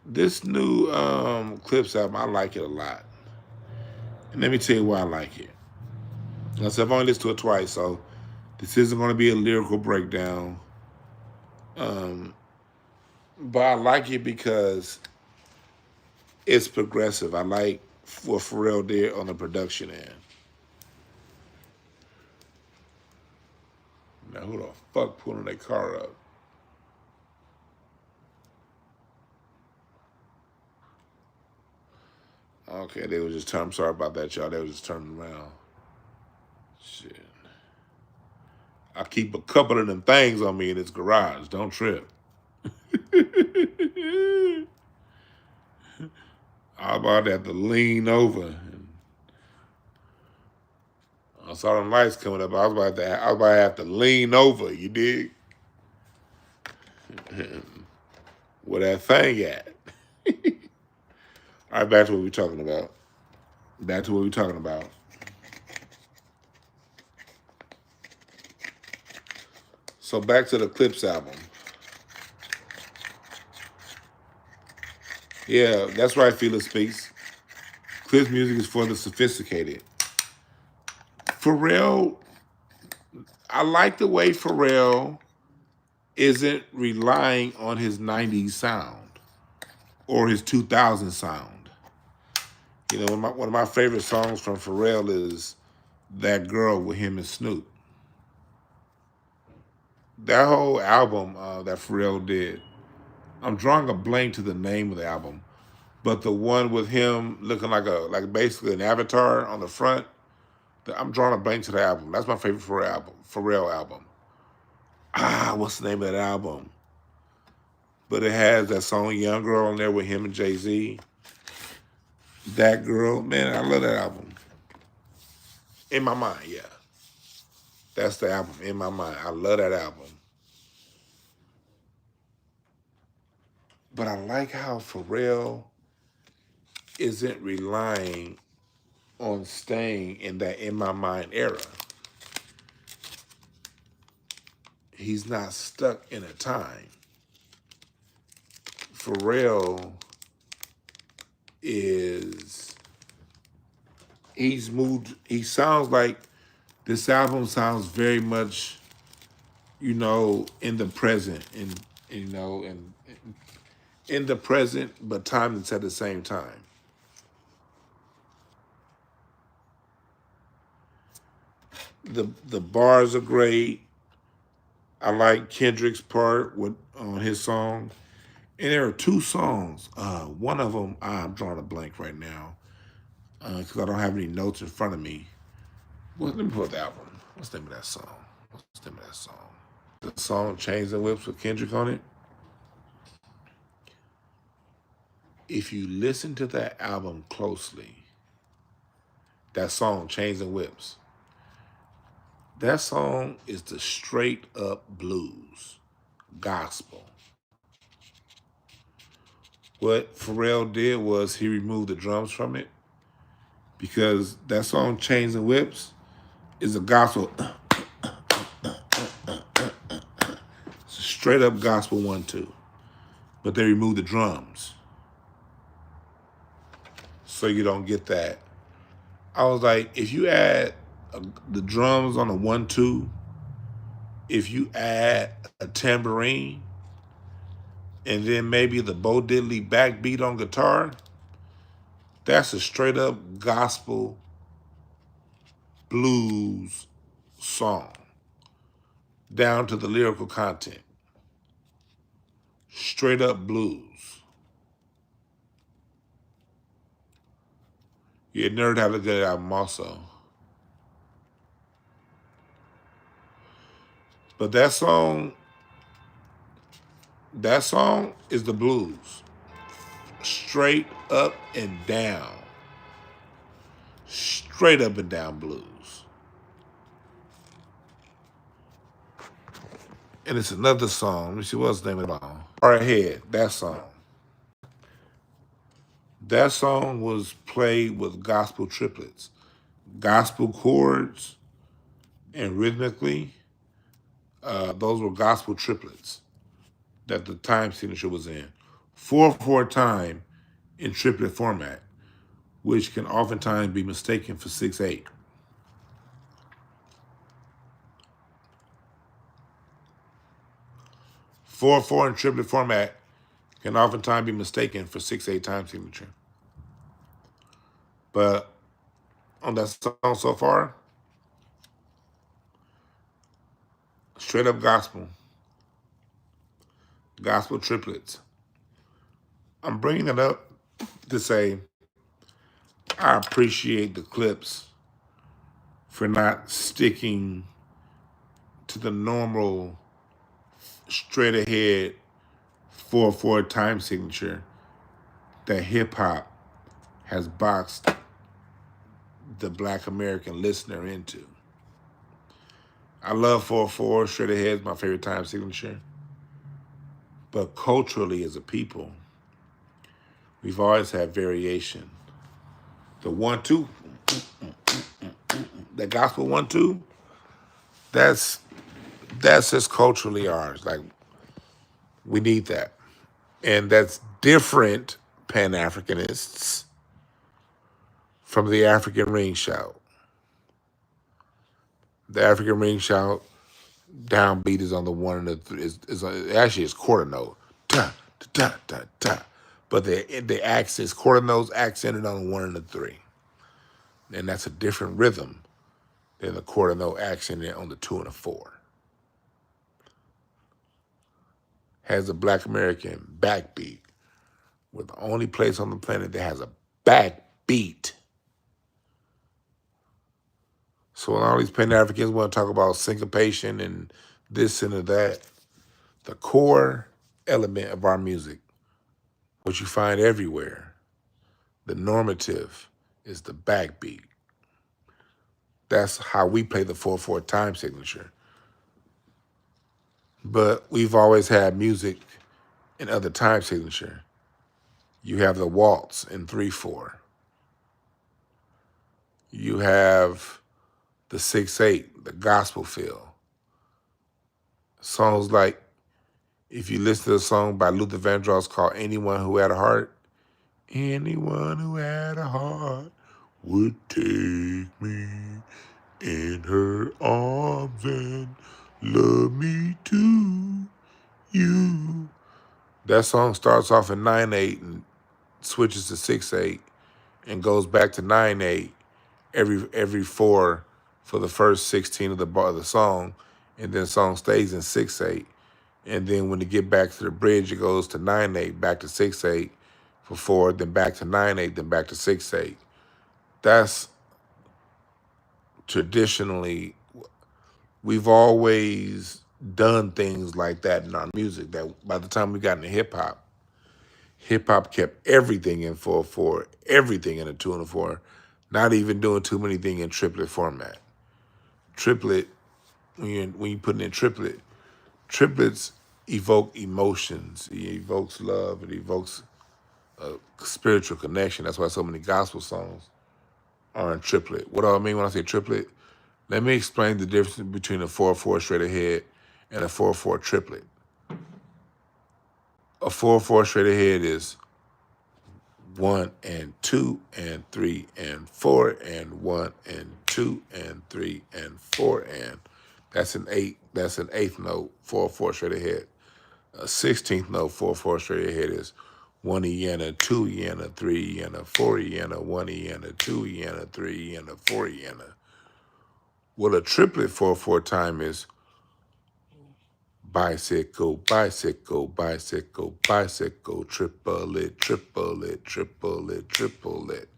This new Clipse album, I like it a lot. And let me tell you why I like it. Like I said, I've only listened to it twice, so this isn't going to be a lyrical breakdown. But I like it because it's progressive. I like what Pharrell did on the production end. Now, who the fuck pulling their car up? Okay, they was just turning. I'm sorry about that, y'all. They was just turning around. Shit. I keep a couple of them things on me in this garage. Don't trip. I'm about to have to lean over. I saw them lights coming up. I was about to have to lean over. You dig? Where that thing at? All right, back to what we're talking about. Back to what we're talking about. So back to the Clipse album. Yeah, that's right, Felix Speaks. Clipse music is for the sophisticated. Pharrell, I like the way Pharrell isn't relying on his 90s sound or his 2000 sound. You know, one of my favorite songs from Pharrell is That Girl with him and Snoop. That whole album that Pharrell did, I'm drawing a blank to the name of the album, but the one with him looking like basically an avatar on the front, I'm drawing a blank to the album. That's my favorite Pharrell album. What's the name of that album? But it has that song Young Girl on there with him and Jay-Z. That Girl, man, I love that album. In my mind, yeah. That's the album, In My Mind. I love that album. But I like how Pharrell isn't relying on staying in that In My Mind era. He's not stuck in a time. Pharrell he's moved, he sounds like, this album sounds very much, in the present, and in the present, but timeless at the same time. The bars are great. I like Kendrick's part on his song. And there are two songs. One of them, I'm drawing a blank right now because I don't have any notes in front of me. Well, let me pull the album. What's the name of that song? The song Chains and Whips with Kendrick on it. If you listen to that album closely, that song Chains and Whips, that song is the straight up blues, gospel. What Pharrell did was he removed the drums from it because that song Chains and Whips is a gospel. It's a straight up gospel 1-2. But they removed the drums. So you don't get that. I was like, if you add the drums on a 1-2, if you add a tambourine, and then maybe the Bo Diddley backbeat on guitar, that's a straight up gospel blues song, down to the lyrical content. Straight up blues. Yeah, Nerd had a good album also. But that song is the blues. Straight up and down. Straight up and down blues. And it's another song. Let me see what's the name of the song. Far Ahead, that song. That song was played with gospel triplets. Gospel chords and rhythmically, those were gospel triplets that the time signature was in. 4/4 time in triplet format, which can oftentimes be mistaken for 6/8. Four in triplet format can oftentimes be mistaken for 6/8 time signature. But on that song so far, straight up gospel triplets. I'm bringing it up to say I appreciate the Clipse for not sticking to the normal straight ahead 4/4 time signature that hip hop has boxed the Black American listener into. I love 4/4, straight ahead is my favorite time signature. But culturally as a people, we've always had variation. The 1-2, that gospel 1-2, that's just culturally ours. Like, we need that. And that's different Pan-Africanists from the African ring shout. The African ring shout downbeat is on the 1 and the 3. Actually it's quarter note. Ta ta ta ta. But the accent, quarter notes accented on the 1 and the 3. And that's a different rhythm than the quarter note accented on the 2 and the 4. Has a Black American backbeat. We're the only place on the planet that has a backbeat. So when all these Pan-Africans want to talk about syncopation and this and that, the core element of our music, which you find everywhere, the normative, is the backbeat. That's how we play the 4/4 time signature. But we've always had music in other time signature. You have the waltz in 3/4. You have the 6/8, the gospel feel. Songs like, if you listen to a song by Luther Vandross called Anyone Who Had a Heart, anyone who had a heart would take me in her arms and love me to you. That song starts off in 9/8 and switches to 6/8 and goes back to 9/8 every 4 for the first 16 of the song, and then the song stays in 6/8. And then when they get back to the bridge, it goes to 9/8, back to 6/8 for 4, then back to 9/8, then back to 6/8. That's traditionally, we've always done things like that in our music. That by the time we got into hip hop kept everything in 4/4, everything in a 2 and a 4, not even doing too many things in triplet format. Triplet, when you put it in triplet, triplets evoke emotions. It evokes love. It evokes a spiritual connection. That's why so many gospel songs are in triplet. What do I mean when I say triplet? Let me explain the difference between a 4/4 straight ahead and a 4/4 triplet. A 4/4 straight ahead is 1 and 2 and 3 and 4 and 1 and 2 and 3 and 4 and that's an 8. That's an 8th note 4/4 straight ahead. A 16th note 4/4 straight ahead is 1 eana, 2 eana, 3 eana, 4 eana, 1 eana, 2 eana, 3 eana, 4 eana. Well, a triplet 4/4 time is bicycle, bicycle, bicycle, bicycle, triplet, triplet, triplet, triplet.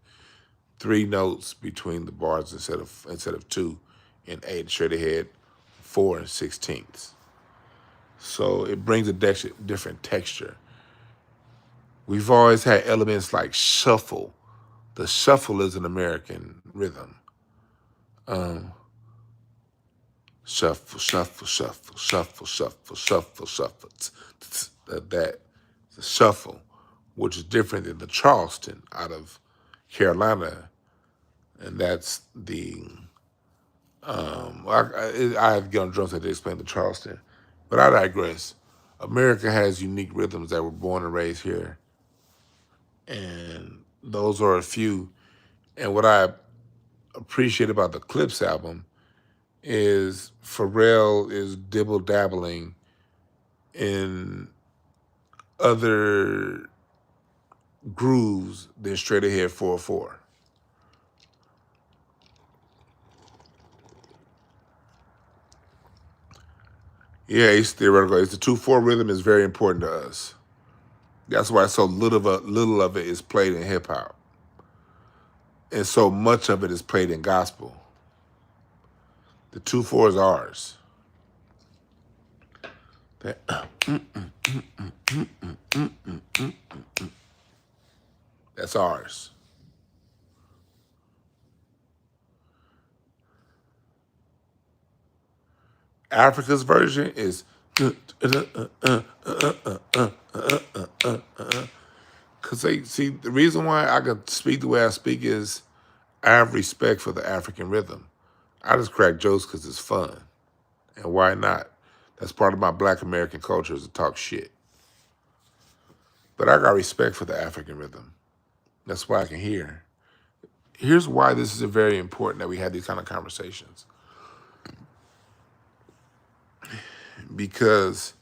3 notes between the bars instead of 2 and 8 straight ahead, 4 and 16ths. So it brings a different texture. We've always had elements like shuffle. The shuffle is an American rhythm. Shuffle, shuffle, shuffle, shuffle, shuffle, shuffle, shuffle. The shuffle, which is different than the Charleston out of Carolina, and that's the I have to get on drums to explain the Charleston, but I digress. America has unique rhythms that were born and raised here, and those are a few. And what I appreciate about the Clipse album is Pharrell is dibble-dabbling in other grooves than straight ahead 4/4. Yeah, it's theoretical. It's the 2/4 rhythm is very important to us. That's why so little of it is played in hip hop, and so much of it is played in gospel. The 2/4 is ours. That's ours. Africa's version is because they see the reason why I can speak the way I speak is I have respect for the African rhythm. I just crack jokes because it's fun, and why not? That's part of my Black American culture is to talk shit. But I got respect for the African rhythm. That's why I can hear Here's why this is very important that we have these kind of conversations. Because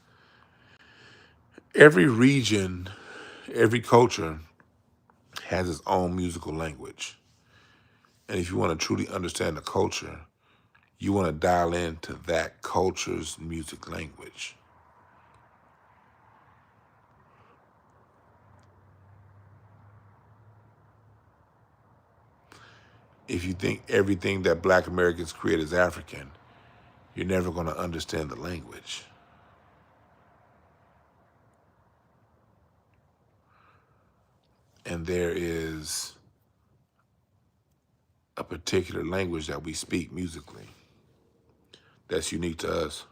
every region, every culture has its own musical language. And if you want to truly understand the culture, you want to dial into that culture's music language. If you think everything that Black Americans create is African, you're never going to understand the language. And there is a particular language that we speak musically that's unique to us.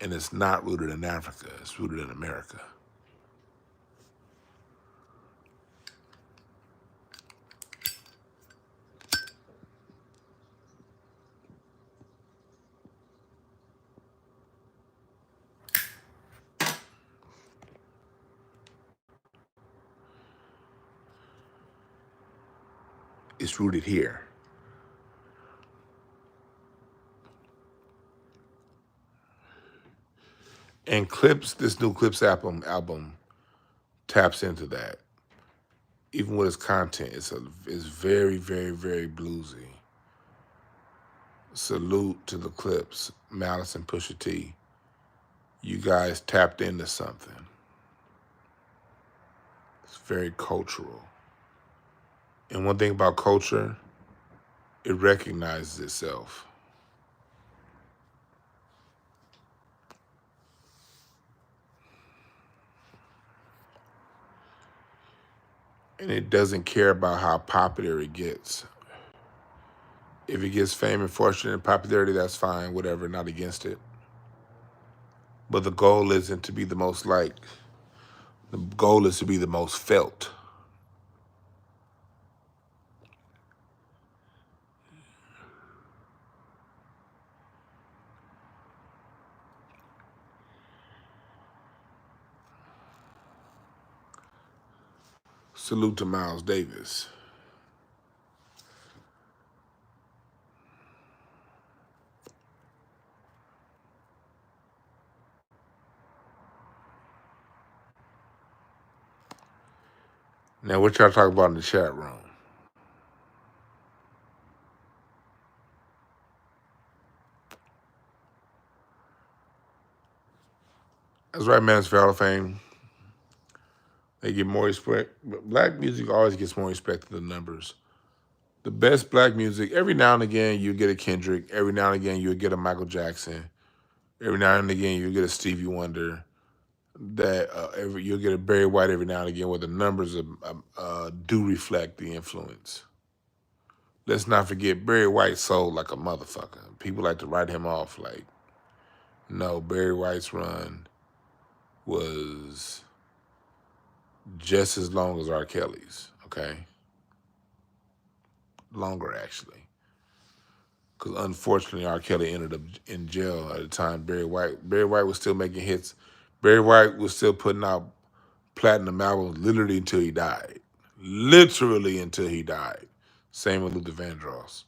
And it's not rooted in Africa, it's rooted in America. It's rooted here. And Clipse, this new Clipse album taps into that. Even with its content, it's very, very, very bluesy. Salute to the Clipse, Malice and Pusha T. You guys tapped into something. It's very cultural. And one thing about culture, it recognizes itself. And it doesn't care about how popular it gets. If it gets fame and fortune and popularity, that's fine, whatever, not against it. But the goal isn't to be the most liked. The goal is to be the most felt. Salute to Miles Davis. Now, what y'all talk about in the chat room? That's right, Manosphere Hall of Fame. They get more respect. But black music always gets more respect than the numbers. The best black music, every now and again, you get a Kendrick. Every now and again, you'll get a Michael Jackson. Every now and again, you'll get a Stevie Wonder. You'll get a Barry White every now and again, where the numbers do reflect the influence. Let's not forget Barry White sold like a motherfucker. People like to write him off like, no, Barry White's run was just as long as R. Kelly's, okay? Longer, actually. Because unfortunately, R. Kelly ended up in jail at the time. Barry White was still making hits. Barry White was still putting out platinum albums literally until he died. Literally until he died. Same with Luther Vandross.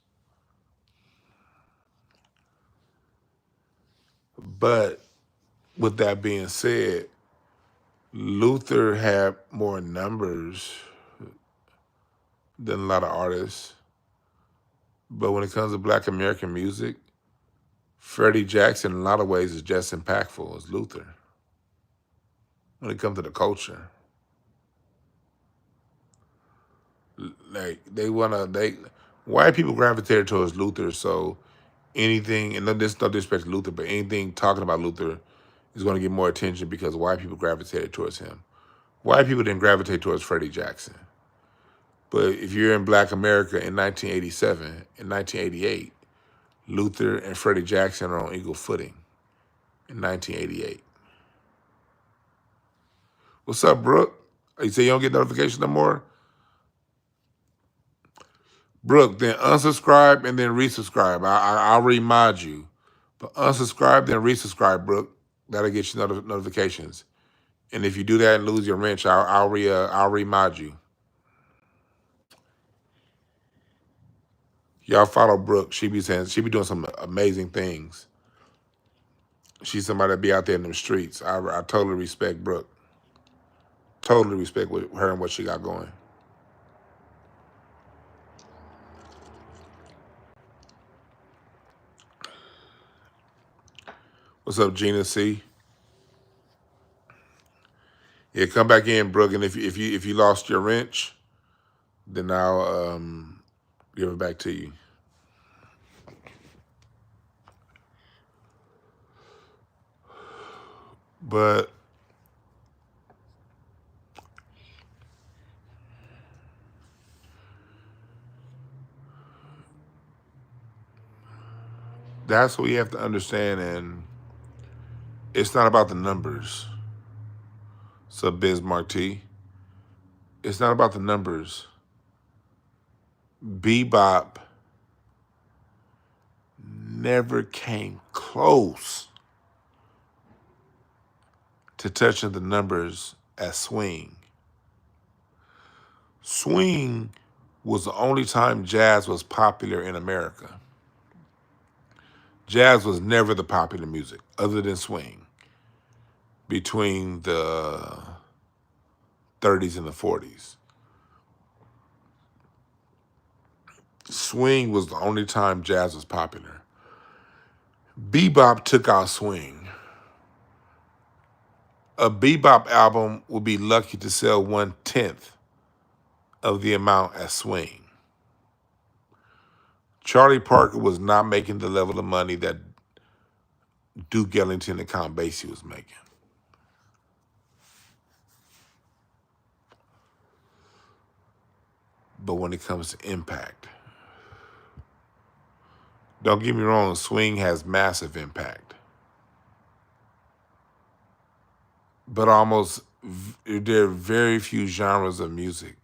But with that being said, Luther had more numbers than a lot of artists. But when it comes to Black American music, Freddie Jackson in a lot of ways is just impactful as Luther. When it comes to the culture. Like white people gravitate towards Luther, so anything, and no disrespect to Luther, but anything talking about Luther is going to get more attention because white people gravitated towards him. White people didn't gravitate towards Freddie Jackson. But if you're in Black America in 1987, in 1988, Luther and Freddie Jackson are on equal footing in 1988. What's up, Brooke? You say you don't get notifications no more? Brooke, then unsubscribe and then resubscribe. I'll remind you. But unsubscribe, then resubscribe, Brooke. That'll get you notifications. And if you do that and lose your wrench, I'll remind you. Y'all follow Brooke. She be doing some amazing things. She's somebody that be out there in them streets. I totally respect Brooke. Totally respect her and what she got going. What's up, Gina C? Yeah, come back in, Brooke. And if you lost your wrench, then I'll give it back to you. But that's what we have to understand, and it's not about the numbers. So Bismarck T, it's not about the numbers. Bebop never came close to touching the numbers as swing. Swing was the only time jazz was popular in America. Jazz was never the popular music other than swing between the 30s and the 40s. Swing was the only time jazz was popular. Bebop took out swing. A bebop album would be lucky to sell 1/10 of the amount as swing. Charlie Parker was not making the level of money that Duke Ellington and Count Basie was making. But when it comes to impact, don't get me wrong, swing has massive impact. But there are very few genres of music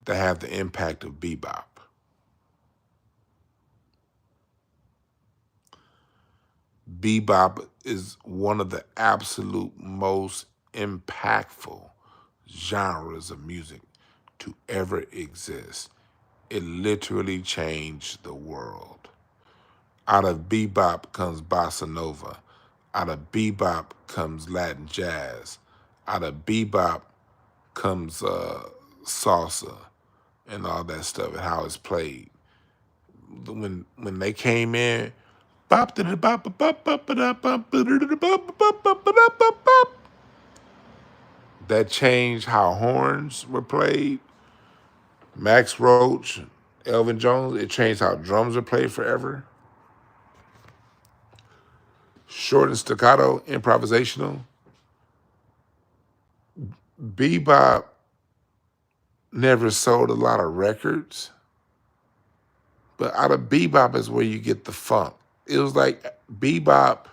that have the impact of bebop. Bebop is one of the absolute most impactful genres of music to ever exist. It literally changed the world. Out of bebop comes bossa nova. Out of bebop comes Latin jazz. Out of bebop comes salsa and all that stuff and how it's played. When they came in, that changed how horns were played. Max Roach, Elvin Jones, it changed how drums are played forever. Short and staccato, improvisational. Bebop never sold a lot of records, but out of bebop is where you get the funk. It was like bebop,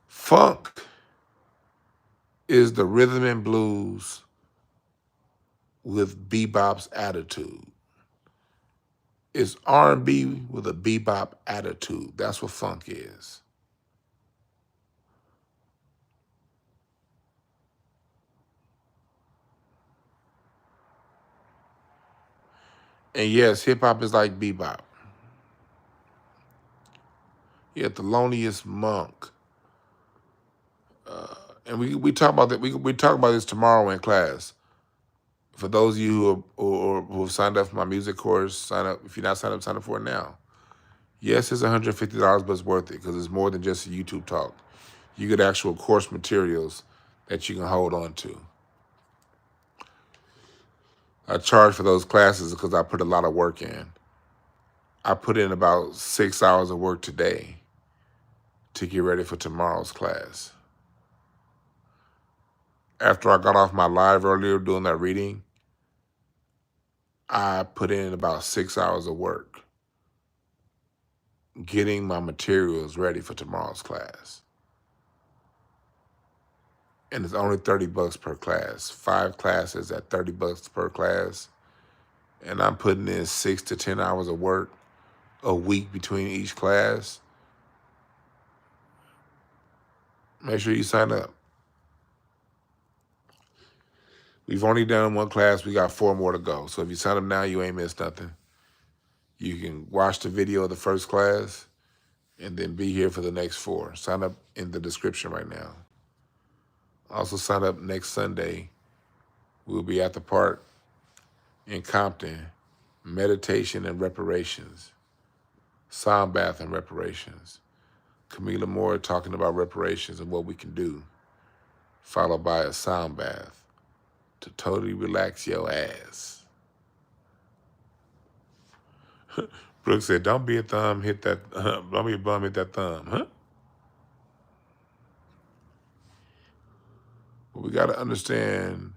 funk is the rhythm and blues with bebop's attitude. It's R&B with a bebop attitude. That's what funk is. And yes, hip hop is like bebop. You're Thelonious Monk. And we talk about that. We talk about this tomorrow in class. For those of you who have signed up for my music course, sign up. If you're not signed up, sign up for it now. Yes, it's $150, but it's worth it because it's more than just a YouTube talk. You get actual course materials that you can hold on to. I charge for those classes because I put a lot of work in. I put in about 6 hours of work today to get ready for tomorrow's class. After I got off my live earlier doing that reading, I put in about 6 hours of work getting my materials ready for tomorrow's class. And it's only $30 per class. 5 classes at $30 per class. And I'm putting in 6 to 10 hours of work a week between each class. Make sure you sign up. We've only done one class. We got 4 more to go. So if you sign up now, you ain't missed nothing. You can watch the video of the first class and then be here for the next 4. Sign up in the description right now. Also sign up next Sunday. We'll be at the park in Compton, meditation and reparations, sound bath and reparations. Kamilah Moore talking about reparations and what we can do, followed by a sound bath to totally relax your ass. Brooke said, don't be a thumb, hit that, don't be a bum, hit that thumb, huh? But we got to understand,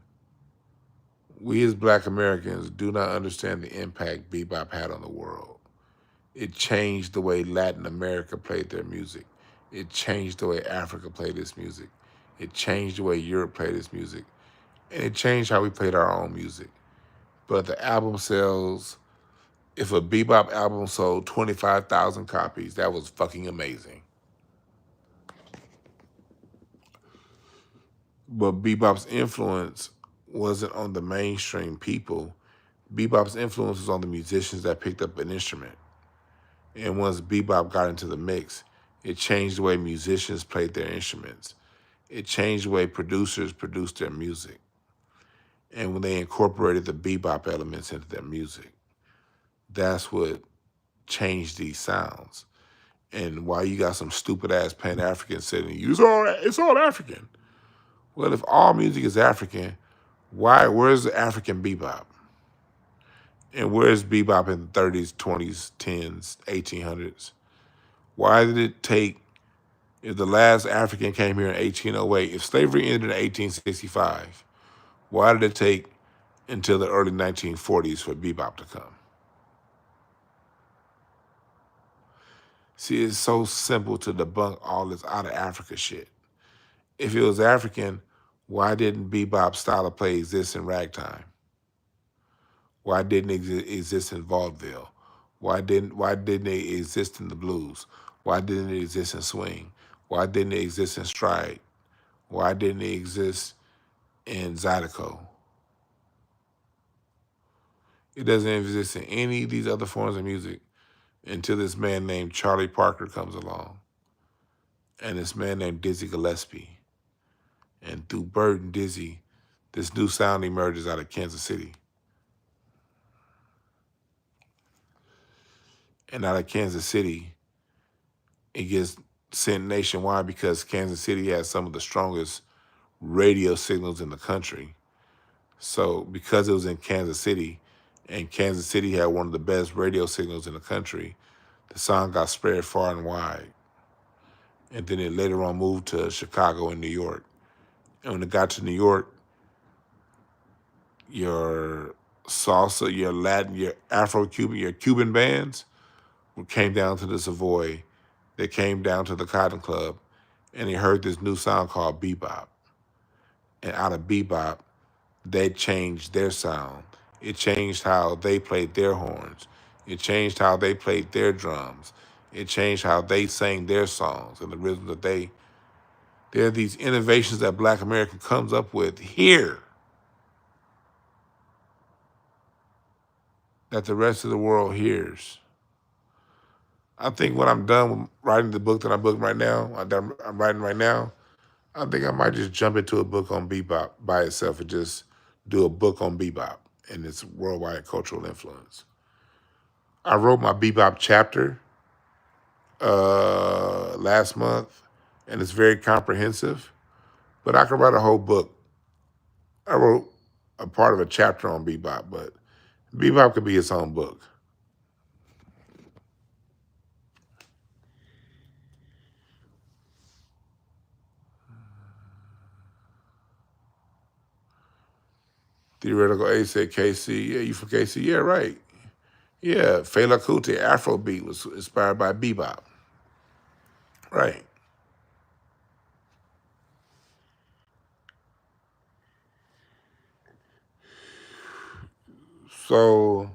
we as Black Americans do not understand the impact bebop had on the world. It changed the way Latin America played their music. It changed the way Africa played its music. It changed the way Europe played its music. And it changed how we played our own music. But the album sales, if a bebop album sold 25,000 copies, that was fucking amazing. But bebop's influence wasn't on the mainstream people. Bebop's influence was on the musicians that picked up an instrument. And once bebop got into the mix, it changed the way musicians played their instruments. It changed the way producers produced their music. And when they incorporated the bebop elements into their music, that's what changed these sounds. And why you got some stupid ass Pan-African sitting, it's all African. Well, if all music is African, where's the African bebop? And where's bebop in the 30s, 20s, 10s, 1800s? Why did it take, if the last African came here in 1808, if slavery ended in 1865, why did it take until the early 1940s for bebop to come? See, it's so simple to debunk all this out of Africa shit. If it was African, why didn't bebop style of play exist in ragtime? Why didn't it exist in vaudeville? Why didn't it exist in the blues? Why didn't it exist in swing? Why didn't it exist in stride? Why didn't it exist in zydeco? It doesn't exist in any of these other forms of music until this man named Charlie Parker comes along and this man named Dizzy Gillespie. And through Bird and Dizzy, this new sound emerges out of Kansas City. And out of Kansas City, it gets sent nationwide because Kansas City has some of the strongest radio signals in the country. So because it was in Kansas City, and Kansas City had one of the best radio signals in the country, the song got spread far and wide. And then it later on moved to Chicago and New York. And when it got to New York, your salsa, your Latin, your Afro-Cuban, your Cuban bands came down to the Savoy. They came down to the Cotton Club, and they heard this new sound called bebop. And out of bebop, they changed their sound. It changed how they played their horns. It changed how they played their drums. It changed how they sang their songs and the rhythms that there are these innovations that Black America comes up with here that the rest of the world hears. I think when I'm done with writing the book that I'm writing right now, I think I might just jump into a book on bebop by itself and just do a book on bebop and its worldwide cultural influence. I wrote my bebop chapter last month, and it's very comprehensive, but I could write a whole book. I wrote a part of a chapter on bebop, but bebop could be its own book. Theoretical A said, KC, yeah, you from KC? Yeah, right. Yeah, Fela Kuti, Afrobeat was inspired by bebop. Right. So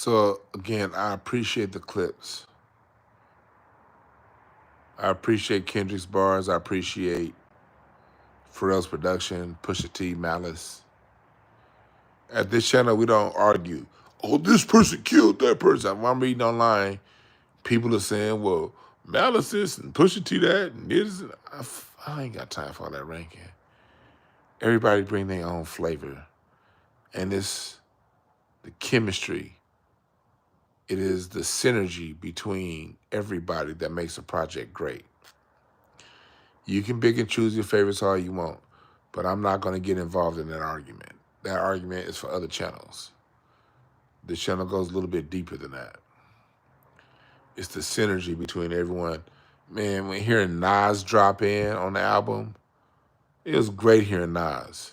So again, I appreciate the Clipse. I appreciate Kendrick's bars. I appreciate Pharrell's production, Pusha T, Malice. At this channel, we don't argue. Oh, this person killed that person. When I'm reading online, people are saying, well, Malice this and Pusha T that and this. I ain't got time for all that ranking. Everybody bring their own flavor. And it's the chemistry. It is the synergy between everybody that makes a project great. You can pick and choose your favorites all you want, but I'm not going to get involved in that argument. That argument is for other channels. This channel goes a little bit deeper than that. It's the synergy between everyone. Man, when hearing Nas drop in on the album, it was great hearing Nas.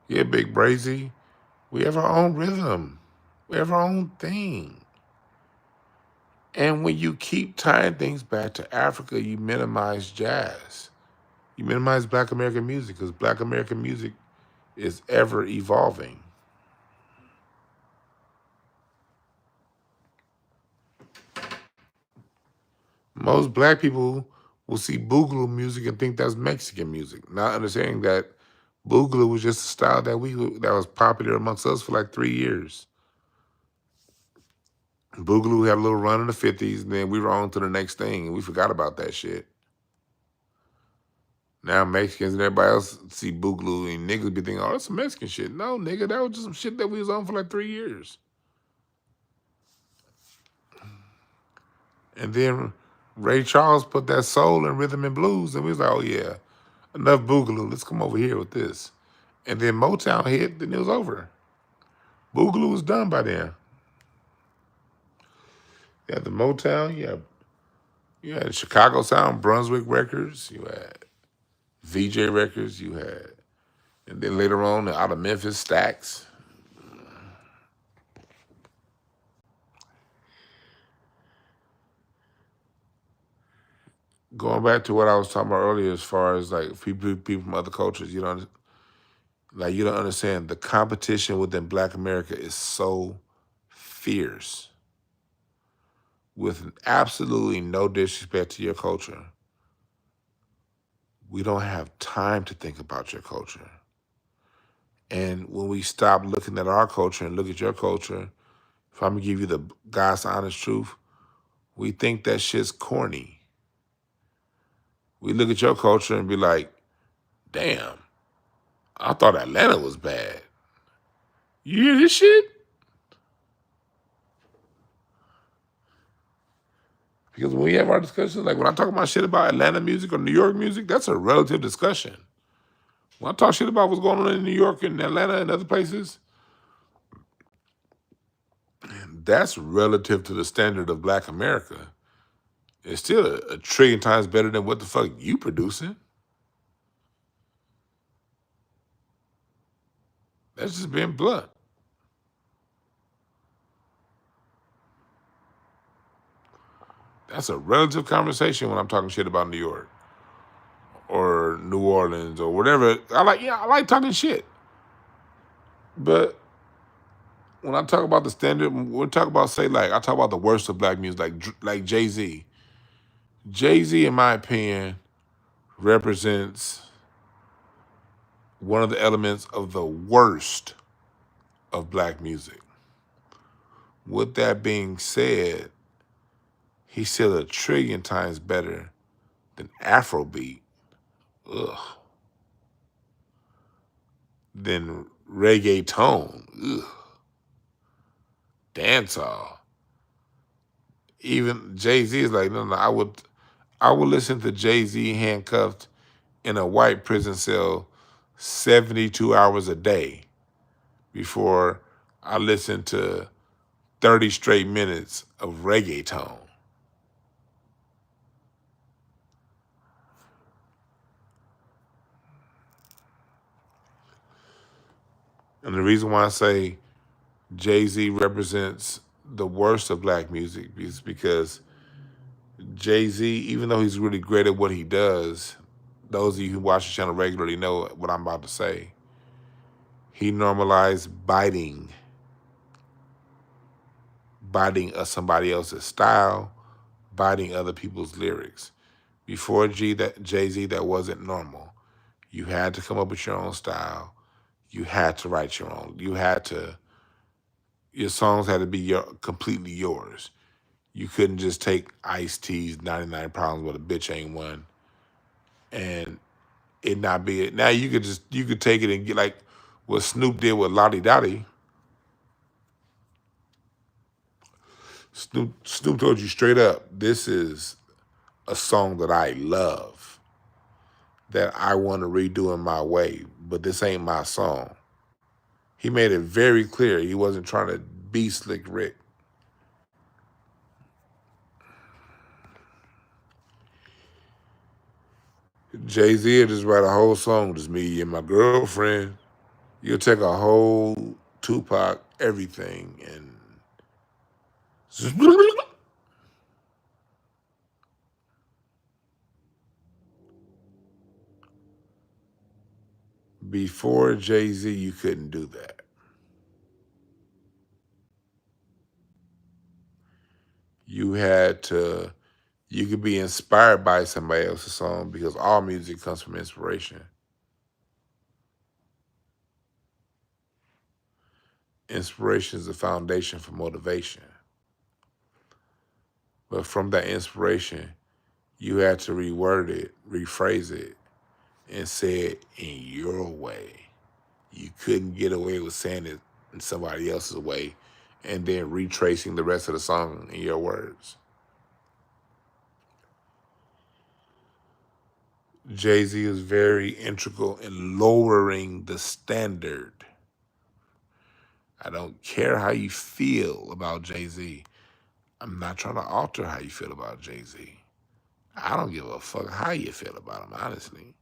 Yeah, Big Brazy, we have our own rhythm. We have our own thing. And when you keep tying things back to Africa, you minimize jazz. You minimize Black American music because Black American music is ever evolving. Most Black people will see Boogaloo music and think that's Mexican music, not understanding that Boogaloo was just a style that was popular amongst us for like 3 years. Boogaloo had a little run in the 50s, and then we were on to the next thing, and we forgot about that shit. Now Mexicans and everybody else see Boogaloo, and niggas be thinking, oh, that's some Mexican shit. No, nigga, that was just some shit that we was on for like 3 years. And then Ray Charles put that soul and rhythm and blues, and we was like, oh yeah, enough Boogaloo, let's come over here with this. And then Motown hit, then it was over. Boogaloo was done by then. You had the Motown, you had Chicago Sound, Brunswick Records, you had VJ Records, you had, and then later on out of Memphis, Stax. Going back to what I was talking about earlier, as far as like people from other cultures, you don't understand the competition within Black America is so fierce. With absolutely no disrespect to your culture, we don't have time to think about your culture. And when we stop looking at our culture and look at your culture, if I'm gonna give you the God's honest truth, we think that shit's corny. We look at your culture and be like, damn, I thought Atlanta was bad. You hear this shit? Because when we have our discussions, like when I talk about shit about Atlanta music or New York music, that's a relative discussion. When I talk shit about what's going on in New York and Atlanta and other places, that's relative to the standard of Black America. It's still a trillion times better than what the fuck you producing. That's just being blunt. That's a relative conversation when I'm talking shit about New York or New Orleans or whatever. I like talking shit. But when I talk about the standard, we'll talk about, say, like, I talk about the worst of Black music, like Jay-Z. Jay-Z, in my opinion, represents one of the elements of the worst of Black music. With that being said, he's still a trillion times better than Afrobeat. Ugh. Than reggaeton. Ugh. Dancehall. Even Jay-Z is like, no, I would listen to Jay-Z handcuffed in a white prison cell 72 hours a day before I listen to 30 straight minutes of reggaeton. And the reason why I say Jay-Z represents the worst of Black music is because Jay-Z, even though he's really great at what he does, Those of you who watch the channel regularly know what I'm about to say. He normalized biting somebody else's style, biting other people's lyrics. Before Jay-Z, that wasn't normal. You had to come up with your own style. You had to write your own. Your songs had to be completely yours. You couldn't just take Ice-T's 99 Problems with a Bitch Ain't One and it not be it. Now you could take it and get like what Snoop did with Lottie Dottie. Snoop told you straight up, this is a song that I love, that I want to redo in my way, but this ain't my song. He made it very clear he wasn't trying to be Slick Rick. Jay-Z will just write a whole song, just me and my girlfriend. You'll take a whole Tupac, everything, and before Jay-Z, you couldn't do that. You could be inspired by somebody else's song because all music comes from inspiration. Inspiration is the foundation for motivation. But from that inspiration, you had to reword it, rephrase it, and say it in your way. You couldn't get away with saying it in somebody else's way and then retracing the rest of the song in your words. Jay-Z is very integral in lowering the standard. I don't care how you feel about Jay-Z. I'm not trying to alter how you feel about Jay-Z. I don't give a fuck how you feel about him, honestly.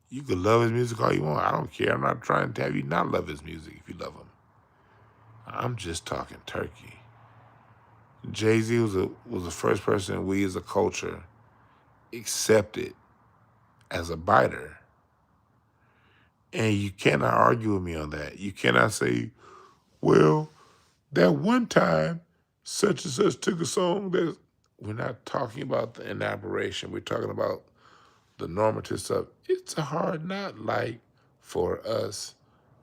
You can love his music all you want. I don't care. I'm not trying to have you not love his music if you love him. I'm just talking turkey. Jay-Z was the first person we as a culture accepted as a biter. And you cannot argue with me on that. You cannot say, well, that one time such and such took a song that we're not talking about an aberration. We're talking about the normative stuff. It's a hard not like for us,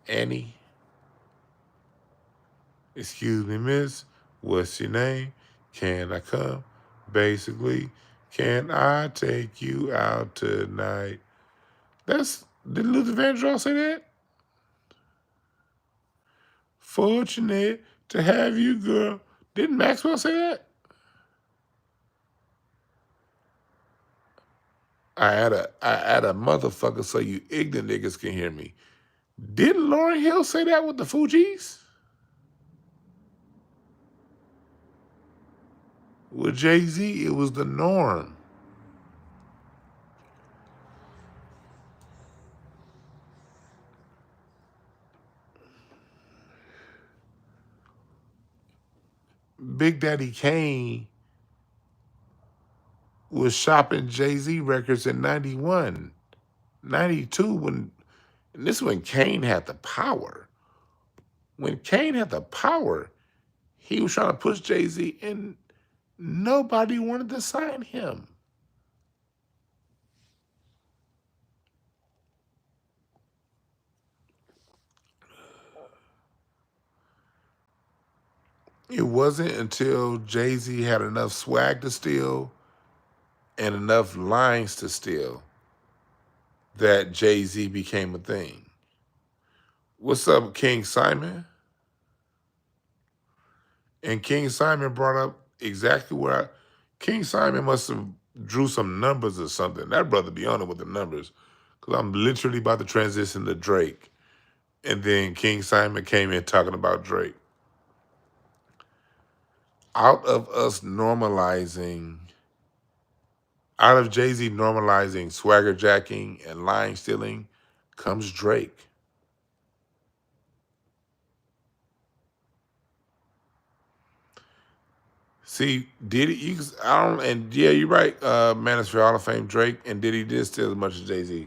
Annie. Excuse me, miss. What's your name? Can I come? Basically, can I take you out tonight? Did Luther Vandross say that? Fortunate to have you, girl. Didn't Maxwell say that? I add a motherfucker so you ignorant niggas can hear me. Didn't Lauryn Hill say that with the Fugees? With Jay-Z, it was the norm. Big Daddy Kane was shopping Jay-Z records in 91, 92 and this is when Kane had the power. When Kane had the power, he was trying to push Jay-Z and nobody wanted to sign him. It wasn't until Jay-Z had enough swag to steal and enough lines to steal that Jay-Z became a thing. What's up, King Simon? And King Simon brought up exactly where King Simon must have drew some numbers or something. That brother be on it with the numbers. Because I'm literally about to transition to Drake. And then King Simon came in talking about Drake. Out of Jay-Z normalizing swagger jacking and line stealing comes Drake. See, Diddy, I don't, and yeah, you're right. Manosphere Hall of Fame, Drake and Diddy did steal as much as Jay-Z.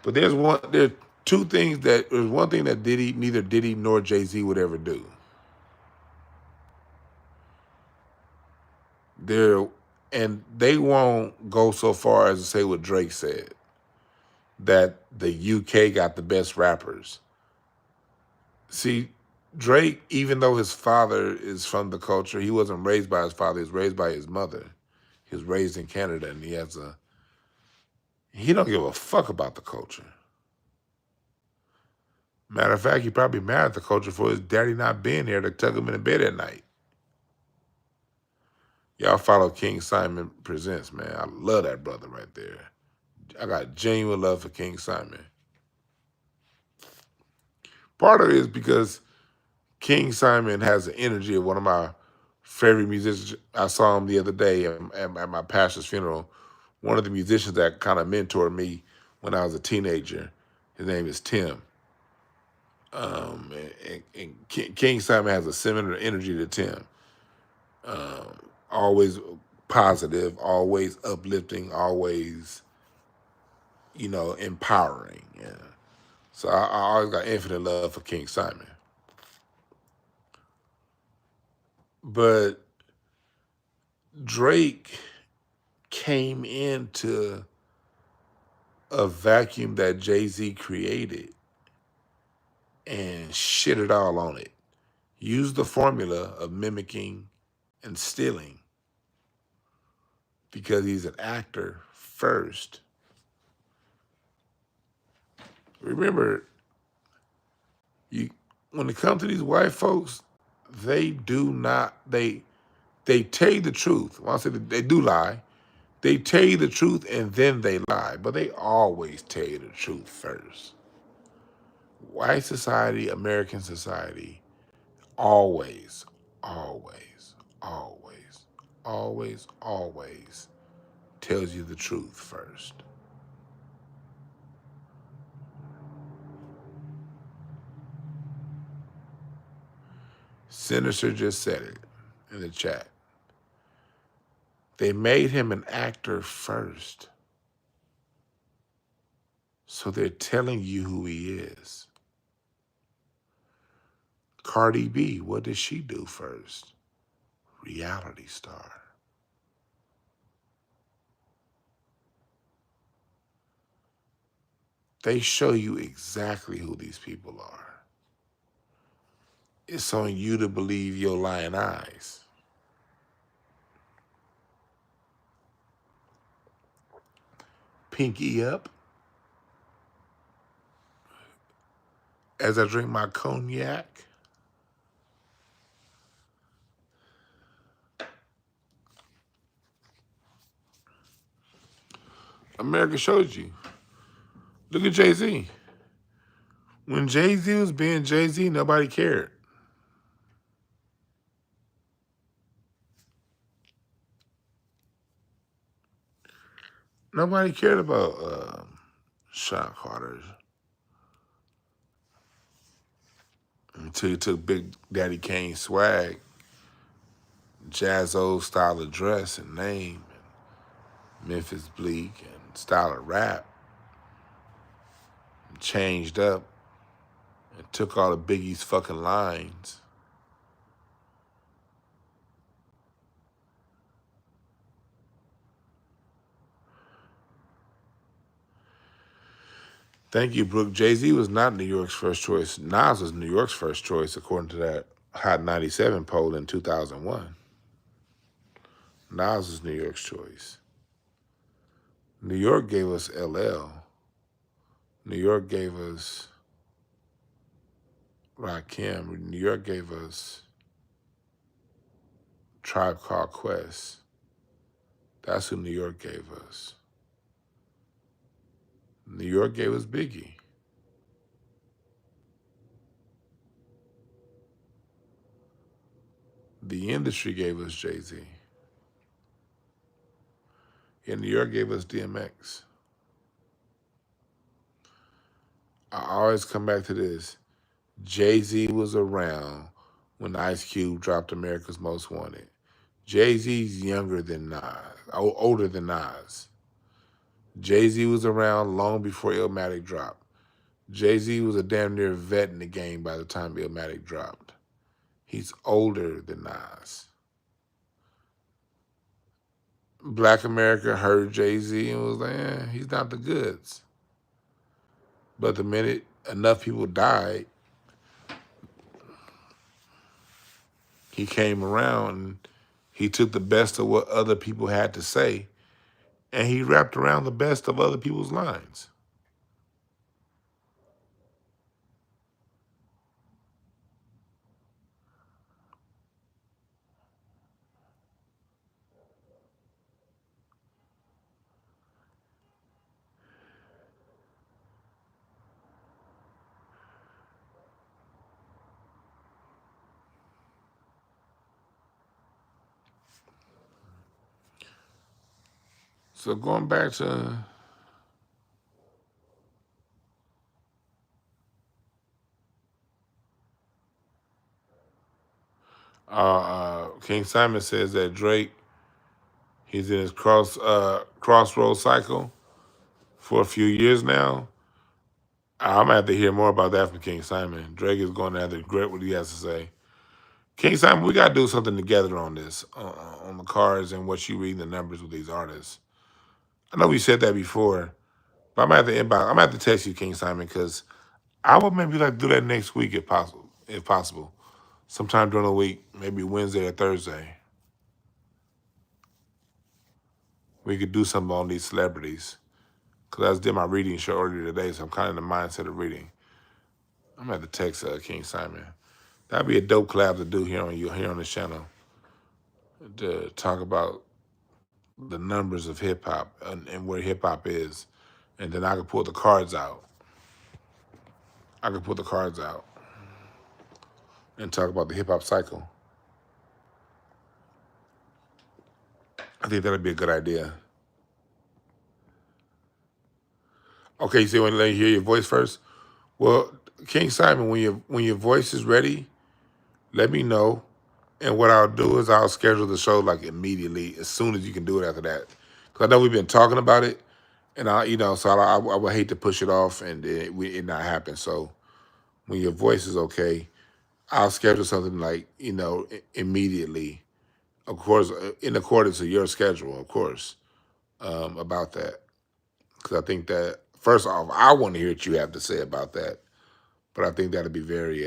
But there's two things there's one thing that neither Diddy nor Jay-Z would ever do. They're, and they won't go so far as to say what Drake said, that the UK got the best rappers. See, Drake, even though his father is from the culture, he wasn't raised by his father, he was raised by his mother. He was raised in Canada, and he don't give a fuck about the culture. Matter of fact, he probably mad at the culture for his daddy not being there to tuck him in the bed at night. Y'all follow King Simon Presents, man. I love that brother right there. I got genuine love for King Simon. Part of it is because King Simon has the energy of one of my favorite musicians. I saw him the other day at my pastor's funeral. One of the musicians that kind of mentored me when I was a teenager. His name is Tim. And King Simon has a similar energy to Tim. Always positive, always uplifting, always, empowering. Yeah. So I always got infinite love for King Simon. But Drake came into a vacuum that Jay-Z created and shit it all on it. Used the formula of mimicking and stealing because he's an actor first. Remember, when it comes to these white folks, they tell you the truth. When I say they do lie, they tell you the truth and then they lie, but they always tell you the truth first. White society, American society, always, always, always, always, always tells you the truth first. Sinister just said it in the chat. They made him an actor first. So they're telling you who he is. Cardi B, what did she do first? Reality star. They show you exactly who these people are. It's on you to believe your lying eyes. Pinky up as I drink my cognac. America showed you. Look at Jay-Z. When Jay-Z was being Jay-Z, nobody cared. Nobody cared about Sean Carter until he took Big Daddy Kane's swag, Jazzo's style of dress and name, and Memphis Bleak and style of rap, and changed up and took all of Biggie's fucking lines. Thank you, Brooke. Jay-Z was not New York's first choice. Nas was New York's first choice, according to that Hot 97 poll in 2001. Nas was New York's choice. New York gave us LL. New York gave us Rakim. New York gave us Tribe Called Quest. That's who New York gave us. New York gave us Biggie. The industry gave us Jay-Z. And New York gave us DMX. I always come back to this. Jay-Z was around when Ice Cube dropped America's Most Wanted. Jay-Z's younger than Nas, older than Nas. Jay-Z was around long before Illmatic dropped. Jay-Z was a damn near vet in the game by the time Illmatic dropped. He's older than Nas. Black America heard Jay-Z and was like, he's not the goods. But the minute enough people died, he came around and he took the best of what other people had to say and he wrapped around the best of other people's lines. So going back to King Simon says that Drake, he's in his crossroad cycle for a few years now. I'm gonna have to hear more about that from King Simon. Drake is going to have to regret what he has to say. King Simon, we gotta do something together on this, on the cards and what you reading the numbers with these artists. I know we said that before, but I'm gonna have to inbox. I'm gonna have to text you, King Simon, because I would maybe like to do that next week if possible. If possible, sometime during the week, maybe Wednesday or Thursday, we could do something on these celebrities. Because I just did my reading show earlier today, so I'm kind of in the mindset of reading. I'm gonna have to text King Simon. That'd be a dope collab to do here on this channel, to talk about the numbers of hip hop and where hip hop is, and then I could pull the cards out. I could pull the cards out and talk about the hip hop cycle. I think that'd be a good idea. Okay, you see, when let me hear your voice first. Well, King Simon, when your voice is ready, let me know. And what I'll do is I'll schedule the show like immediately, as soon as you can do it after that. Because I know we've been talking about it, and so I would hate to push it off and it not happen. So when your voice is okay, I'll schedule something like immediately, of course, in accordance to your schedule, of course, about that. Because I think that first off, I want to hear what you have to say about that, but I think that'd be very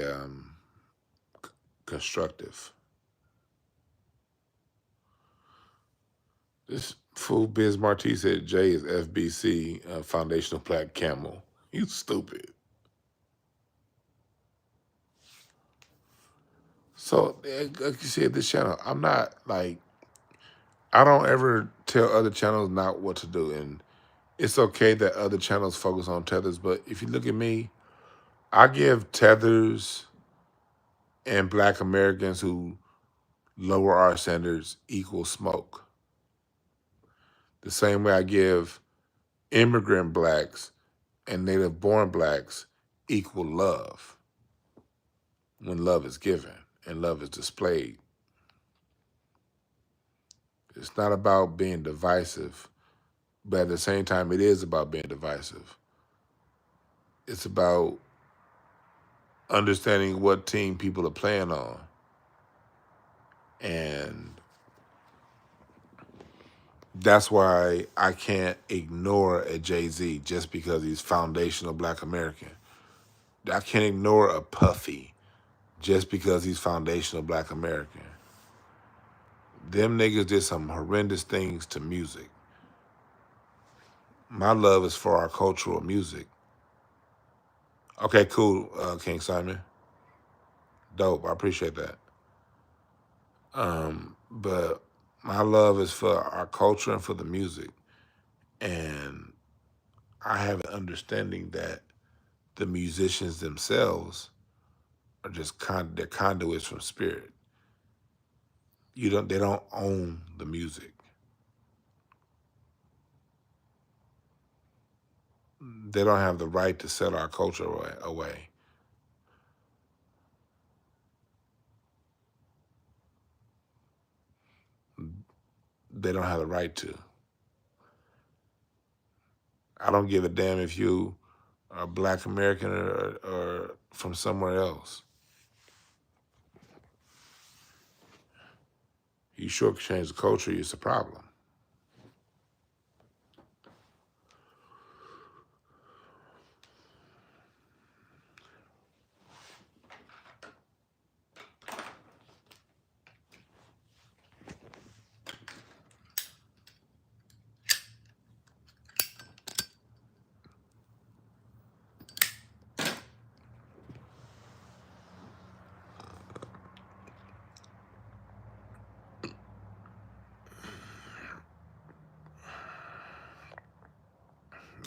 constructive. This fool Biz Marti said Jay is FBC, Foundational Black Camel. You stupid. So, like you said, this channel, I'm not like, I don't ever tell other channels not what to do. And it's okay that other channels focus on tethers. But if you look at me, I give tethers and Black Americans who lower our standards equal smoke. The same way I give immigrant blacks and native born blacks equal love when love is given and love is displayed. It's not about being divisive, but at the same time, it is about being divisive. It's about understanding what team people are playing on. And that's why I can't ignore a Jay-Z just because he's foundational Black American. I can't ignore a Puffy just because he's foundational Black American. Them niggas did some horrendous things to music. My love is for our cultural music. Okay, cool, King Simon. Dope, I appreciate that. But my love is for our culture and for the music. And I have an understanding that the musicians themselves are just they're conduits from spirit. They don't own the music. They don't have the right to sell our culture away. they don't have the right to. I don't give a damn if you are Black American or from somewhere else. You sure can change the culture, it's a problem.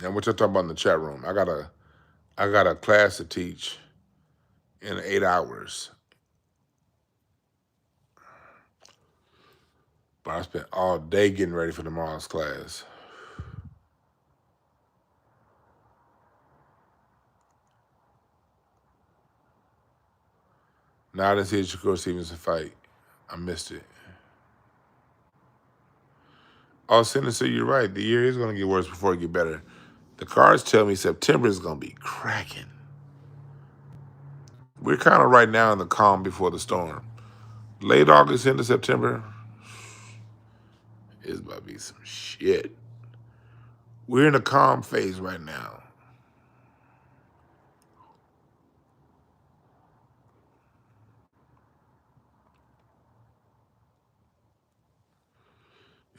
And what y'all talking about in the chat room? I got a class to teach in 8 hours. But I spent all day getting ready for tomorrow's class. Now I didn't see Shakur Stevenson fight. I missed it. Oh, Sinister, you're right. The year is going to get worse before it get better. The cards tell me September is going to be cracking. We're kind of right now in the calm before the storm. Late August into September is about to be some shit. We're in a calm phase right now.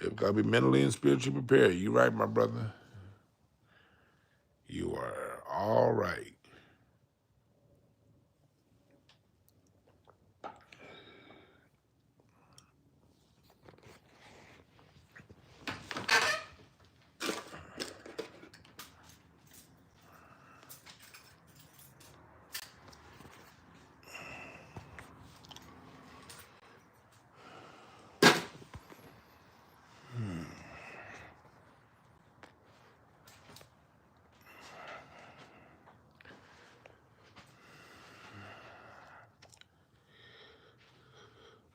You've got to be mentally and spiritually prepared. You right, my brother. You are all right.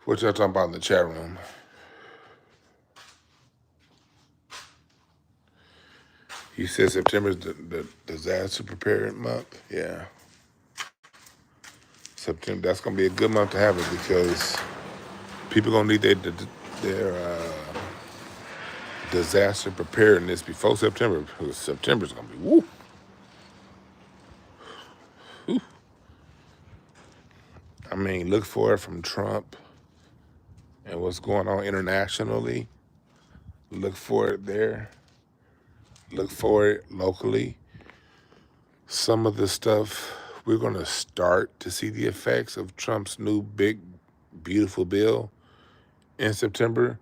What y'all talking about in the chat room? You said September is the disaster preparedness month? Yeah. September, that's going to be a good month to have it because people going to need their disaster preparedness before September because September's going to be woo. Woo. I mean, look for it from Trump and what's going on internationally. Look for it there. Look for it locally. Some of the stuff, we're going to start to see the effects of Trump's new big, beautiful bill in September.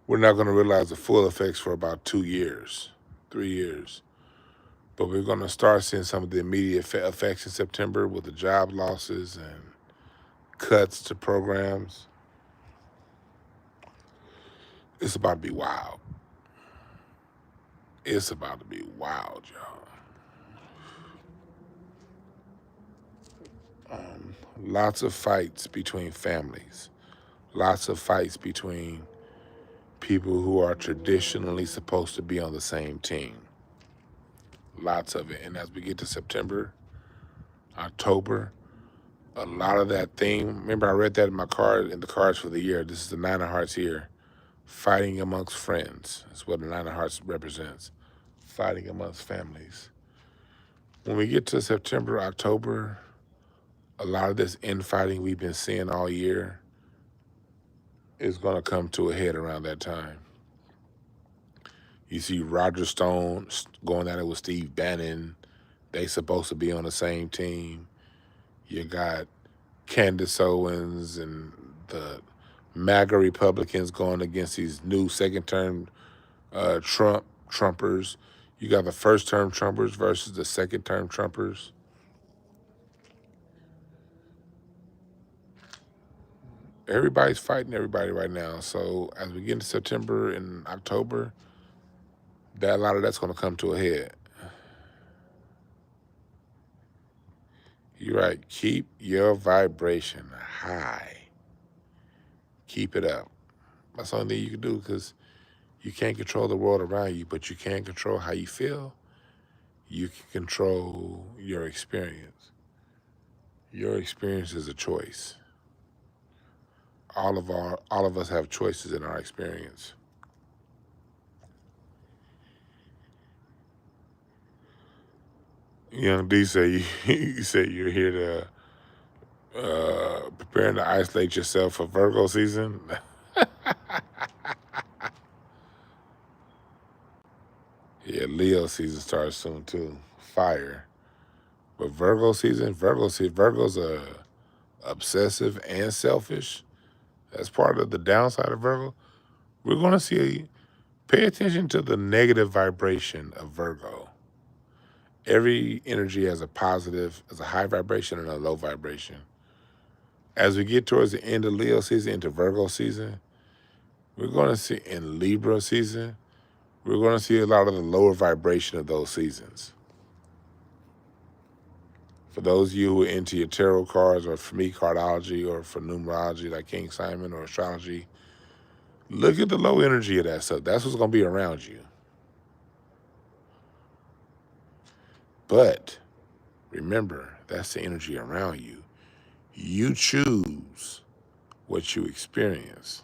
We're not going to realize the full effects for about 2 years, 3 years. But we're going to start seeing some of the immediate effects in September with the job losses and cuts to programs. It's about to be wild. It's about to be wild, y'all. Lots of fights between families. Lots of fights between people who are traditionally supposed to be on the same team. Lots of it. And as we get to September, October, a lot of that theme, remember I read that in my card, in the cards for the year. This is the Nine of Hearts here. Fighting amongst friends is what the Nine of Hearts represents. Fighting amongst families. When we get to September, October, a lot of this infighting we've been seeing all year is going to come to a head around that time. You see Roger Stone going at it with Steve Bannon. They supposed to be on the same team. You got Candace Owens and the MAGA Republicans going against these new second-term Trumpers. You got the first-term Trumpers versus the second-term Trumpers. Everybody's fighting everybody right now. So as we get into September and October, a lot of that's going to come to a head. You're right. Keep your vibration high. Keep it up. That's the only thing you can do because You can't control the world around you, but you can control how you feel. You can control your experience. Your experience is a choice. All of us have choices in our experience. Young D say you say you're here to preparing to isolate yourself for Virgo season. Yeah, Leo season starts soon too. Fire. But Virgo's obsessive and selfish. That's part of the downside of Virgo. We're gonna see pay attention to the negative vibration of Virgo. Every energy has has a high vibration and a low vibration. As we get towards the end of Leo season into Virgo season, we're gonna see in Libra season, we're gonna see a lot of the lower vibration of those seasons. For those of you who are into your tarot cards, or for me, cardology, or for numerology like King Simon or astrology, look at the low energy of that stuff. That's what's going to be around you. But remember, that's the energy around you. You choose what you experience.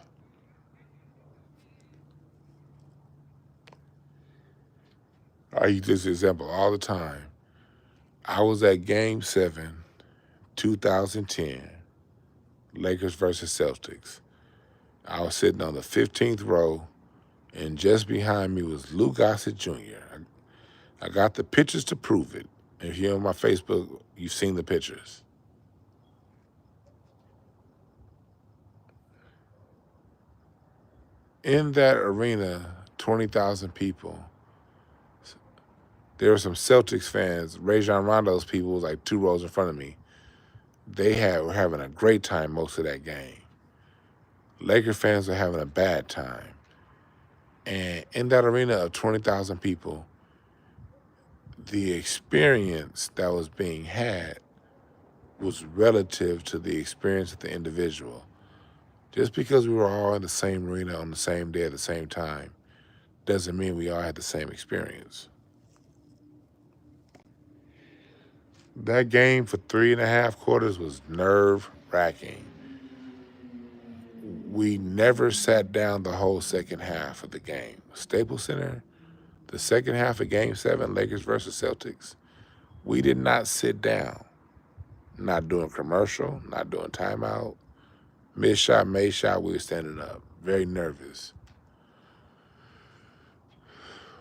I use this example all the time. I was at Game 7, 2010, Lakers versus Celtics. I was sitting on the 15th row, and just behind me was Lou Gossett Jr. I got the pictures to prove it. If you're on my Facebook, you've seen the pictures. In that arena, 20,000 people, there were some Celtics fans. Rajon Rondo's people was like 2 rows in front of me. Were having a great time most of that game. Laker fans were having a bad time. And in that arena of 20,000 people, the experience that was being had was relative to the experience of the individual. Just because we were all in the same arena on the same day at the same time doesn't mean we all had the same experience. That game for 3.5 quarters was nerve-wracking. We never sat down the whole second half of the game. Staples Center, the second half of Game 7, Lakers versus Celtics, we did not sit down. Not doing commercial, not doing timeout. Mid shot, made shot, we were standing up. Very nervous.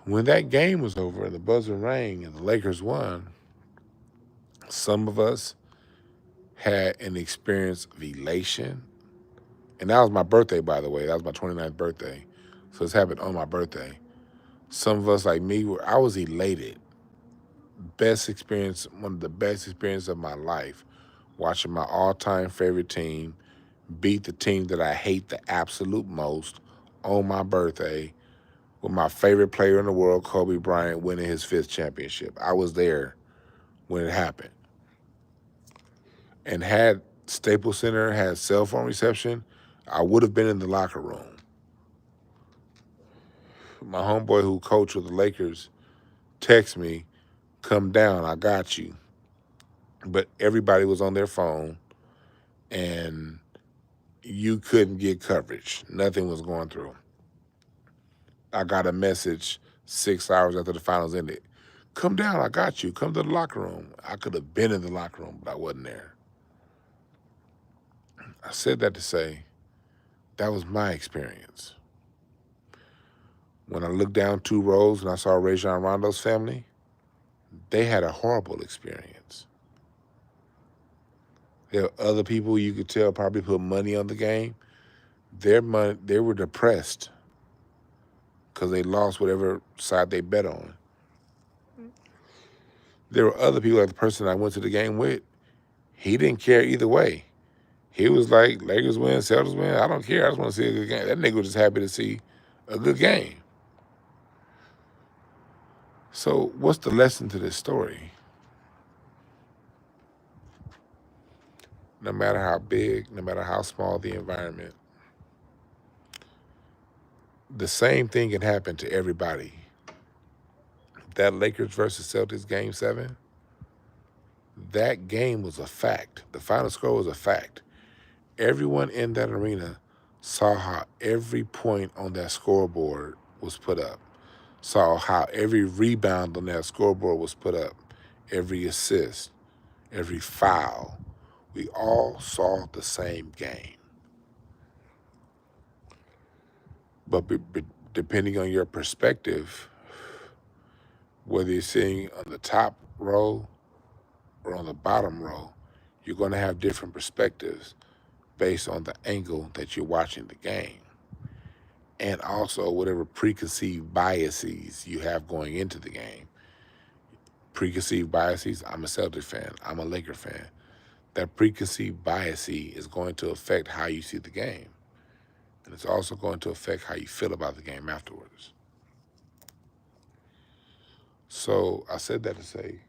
When that game was over and the buzzer rang and the Lakers won, some of us had an experience of elation. And that was my birthday, by the way. That was my 29th birthday. So this happened on my birthday. Some of us, like me, I was elated. Best experience, one of the best experiences of my life, watching my all-time favorite team beat the team that I hate the absolute most on my birthday with my favorite player in the world, Kobe Bryant, winning his 5th championship. I was there when it happened. And had Staples Center had cell phone reception, I would have been in the locker room. My homeboy who coached with the Lakers texted me, "Come down, I got you." But everybody was on their phone, and you couldn't get coverage. Nothing was going through. I got a message 6 hours after the finals ended. "Come down, I got you. Come to the locker room." I could have been in the locker room, but I wasn't there. I said that to say that was my experience. When I looked down 2 rows and I saw Rajon Rondo's family, they had a horrible experience. There were other people you could tell probably put money on the game. They were depressed because they lost whatever side they bet on. There were other people, like the person I went to the game with, he didn't care either way. He was like, Lakers win, Celtics win, I don't care. I just want to see a good game. That nigga was just happy to see a good game. So what's the lesson to this story? No matter how big, no matter how small the environment, the same thing can happen to everybody. That Lakers versus Celtics game 7, that game was a fact. The final score was a fact. Everyone in that arena saw how every point on that scoreboard was put up, saw how every rebound on that scoreboard was put up, every assist, every foul. We all saw the same game. But depending on your perspective, whether you're sitting on the top row or on the bottom row, you're going to have different perspectives based on the angle that you're watching the game. And also whatever preconceived biases you have going into the game. Preconceived biases, I'm a Celtics fan, I'm a Laker fan. That preconceived bias is going to affect how you see the game. And it's also going to affect how you feel about the game afterwards. So I said that to say,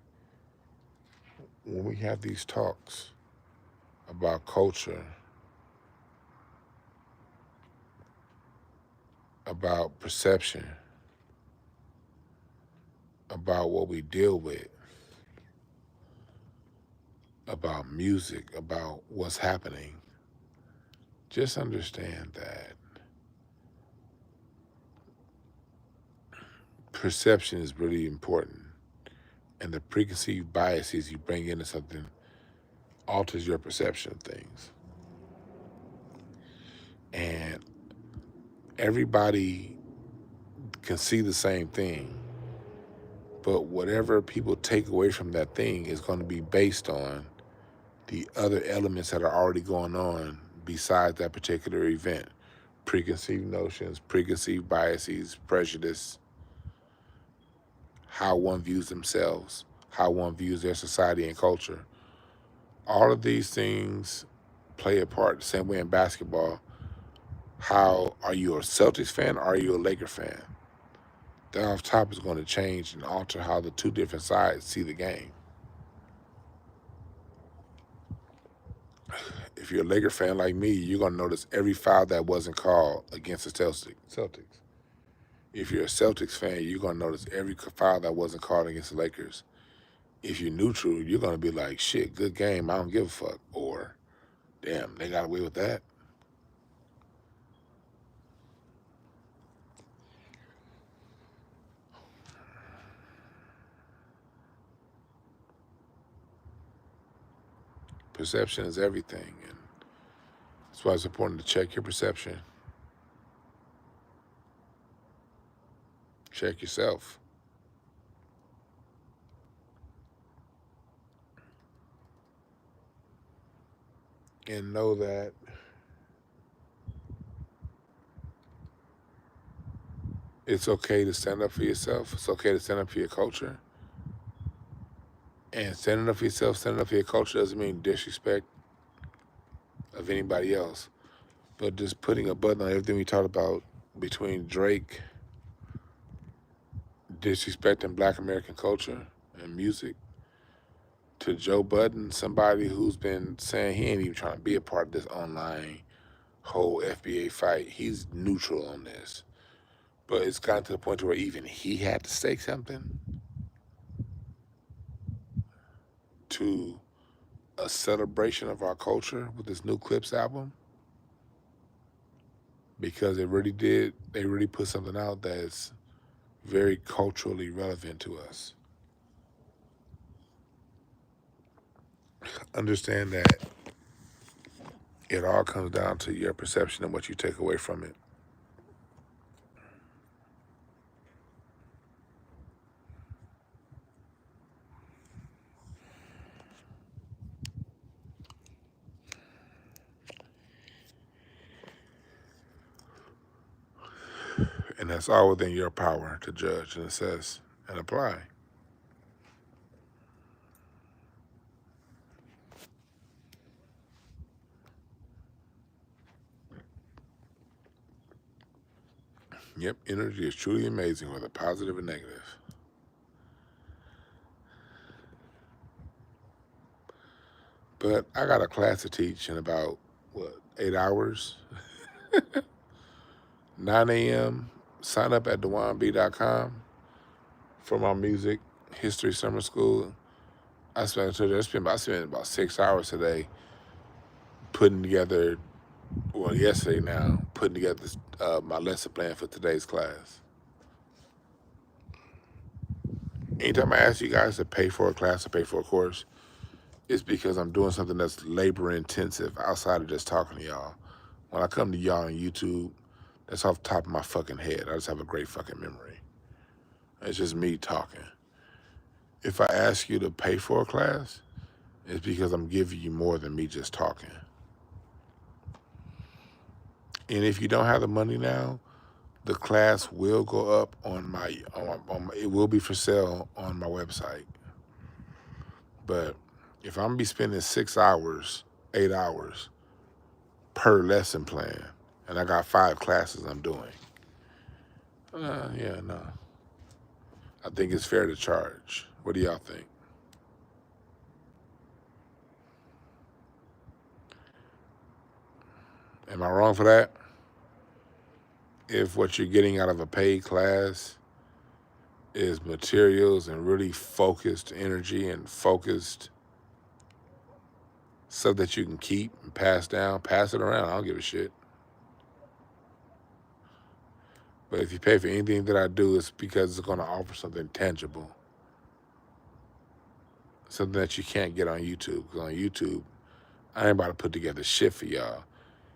when we have these talks about culture, about perception, about what we deal with, about music, about what's happening, just understand that perception is really important. And the preconceived biases you bring into something alters your perception of things. And everybody can see the same thing, but whatever people take away from that thing is going to be based on the other elements that are already going on besides that particular event. Preconceived notions, preconceived biases, prejudice, how one views themselves, how one views their society and culture. All of these things play a part the same way in basketball. How are you a Celtics fan or are you a Laker fan? That off top is going to change and alter how the two different sides see the game. If you're a Laker fan like me, you're going to notice every foul that wasn't called against the Celtics. If you're a Celtics fan, you're going to notice every foul that wasn't called against the Lakers. If you're neutral, you're going to be like, shit, good game, I don't give a fuck. Or, damn, they got away with that. Perception is everything. And that's why it's important to check your perception. Check yourself. And know that it's okay to stand up for yourself. It's okay to stand up for your culture. And standing up for yourself, standing up for your culture doesn't mean disrespect of anybody else. But just putting a button on everything we talked about between Drake disrespecting Black American culture and music to Joe Budden, somebody who's been saying he ain't even trying to be a part of this online whole FBA fight. He's neutral on this. But it's gotten to the point where even he had to say something to a celebration of our culture with this new Clipse album, because they really put something out that's very culturally relevant to us. Understand that it all comes down to your perception and what you take away from it. And that's all within your power to judge and assess and apply. Yep, energy is truly amazing, whether positive or negative. But I got a class to teach in about, 8 hours? 9 a.m. sign up at DwannB.com for my music history summer school. I spent about 6 hours today putting together, well, yesterday now, putting together my lesson plan for today's class. Anytime I ask you guys to pay for a class or pay for a course, it's because I'm doing something that's labor intensive outside of just talking to y'all. When I come to y'all on YouTube, that's off the top of my fucking head. I just have a great fucking memory. It's just me talking. If I ask you to pay for a class, it's because I'm giving you more than me just talking. And if you don't have the money now, the class will go up on my it will be for sale on my website. But if I'm gonna be spending 6 hours, 8 hours per lesson plan, and I got 5 classes I'm doing, yeah, no. I think it's fair to charge. What do y'all think? Am I wrong for that? If what you're getting out of a paid class is materials and really focused energy and focused stuff that you can keep and pass down, pass it around. I don't give a shit. But if you pay for anything that I do, it's because it's going to offer something tangible. Something that you can't get on YouTube. Because on YouTube, I ain't about to put together shit for y'all.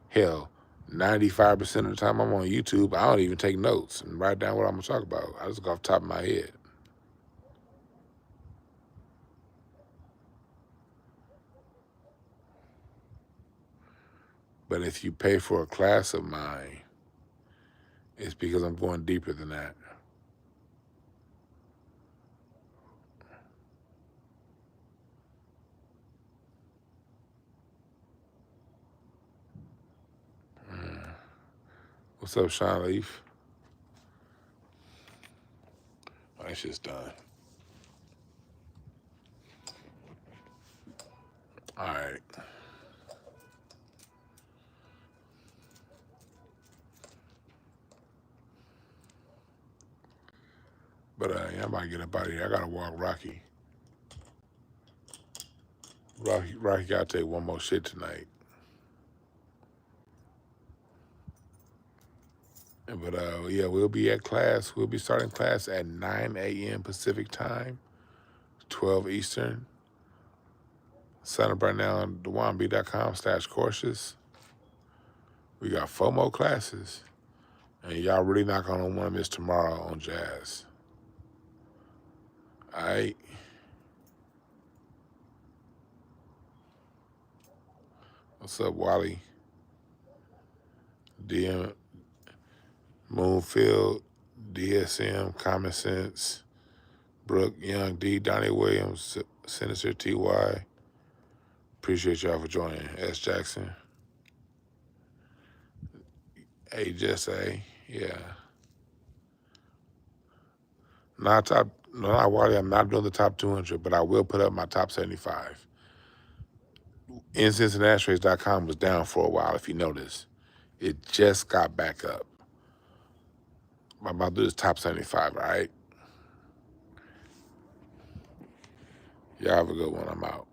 Hell, 95% of the time I'm on YouTube, I don't even take notes and write down what I'm going to talk about. I just go off the top of my head. But if you pay for a class of mine, it's because I'm going deeper than that. What's up, Sean Leaf? Oh, that shit's done. All right. But yeah, I'm about to get up out of here. I gotta walk Rocky. Rocky gotta take one more shit tonight. But yeah, we'll be at class. We'll be starting class at 9 a.m. Pacific time, 12 Eastern. Sign up right now on DwannB.com/courses. We got 4 more classes. And y'all really not gonna want to miss tomorrow on jazz. All right. What's up, Wally? DM, Moonfield, DSM, Common Sense, Brooke, Young D, Donnie Williams, Sinister TY. Appreciate y'all for joining. S. Jackson. Hey, just A. Yeah. Not Wally, I'm not doing the top 200, but I will put up my top 75. IncenseandAshtrays.com was down for a while, if you notice. It just got back up. I'm about to do this top 75, all right? Y'all have a good one. I'm out.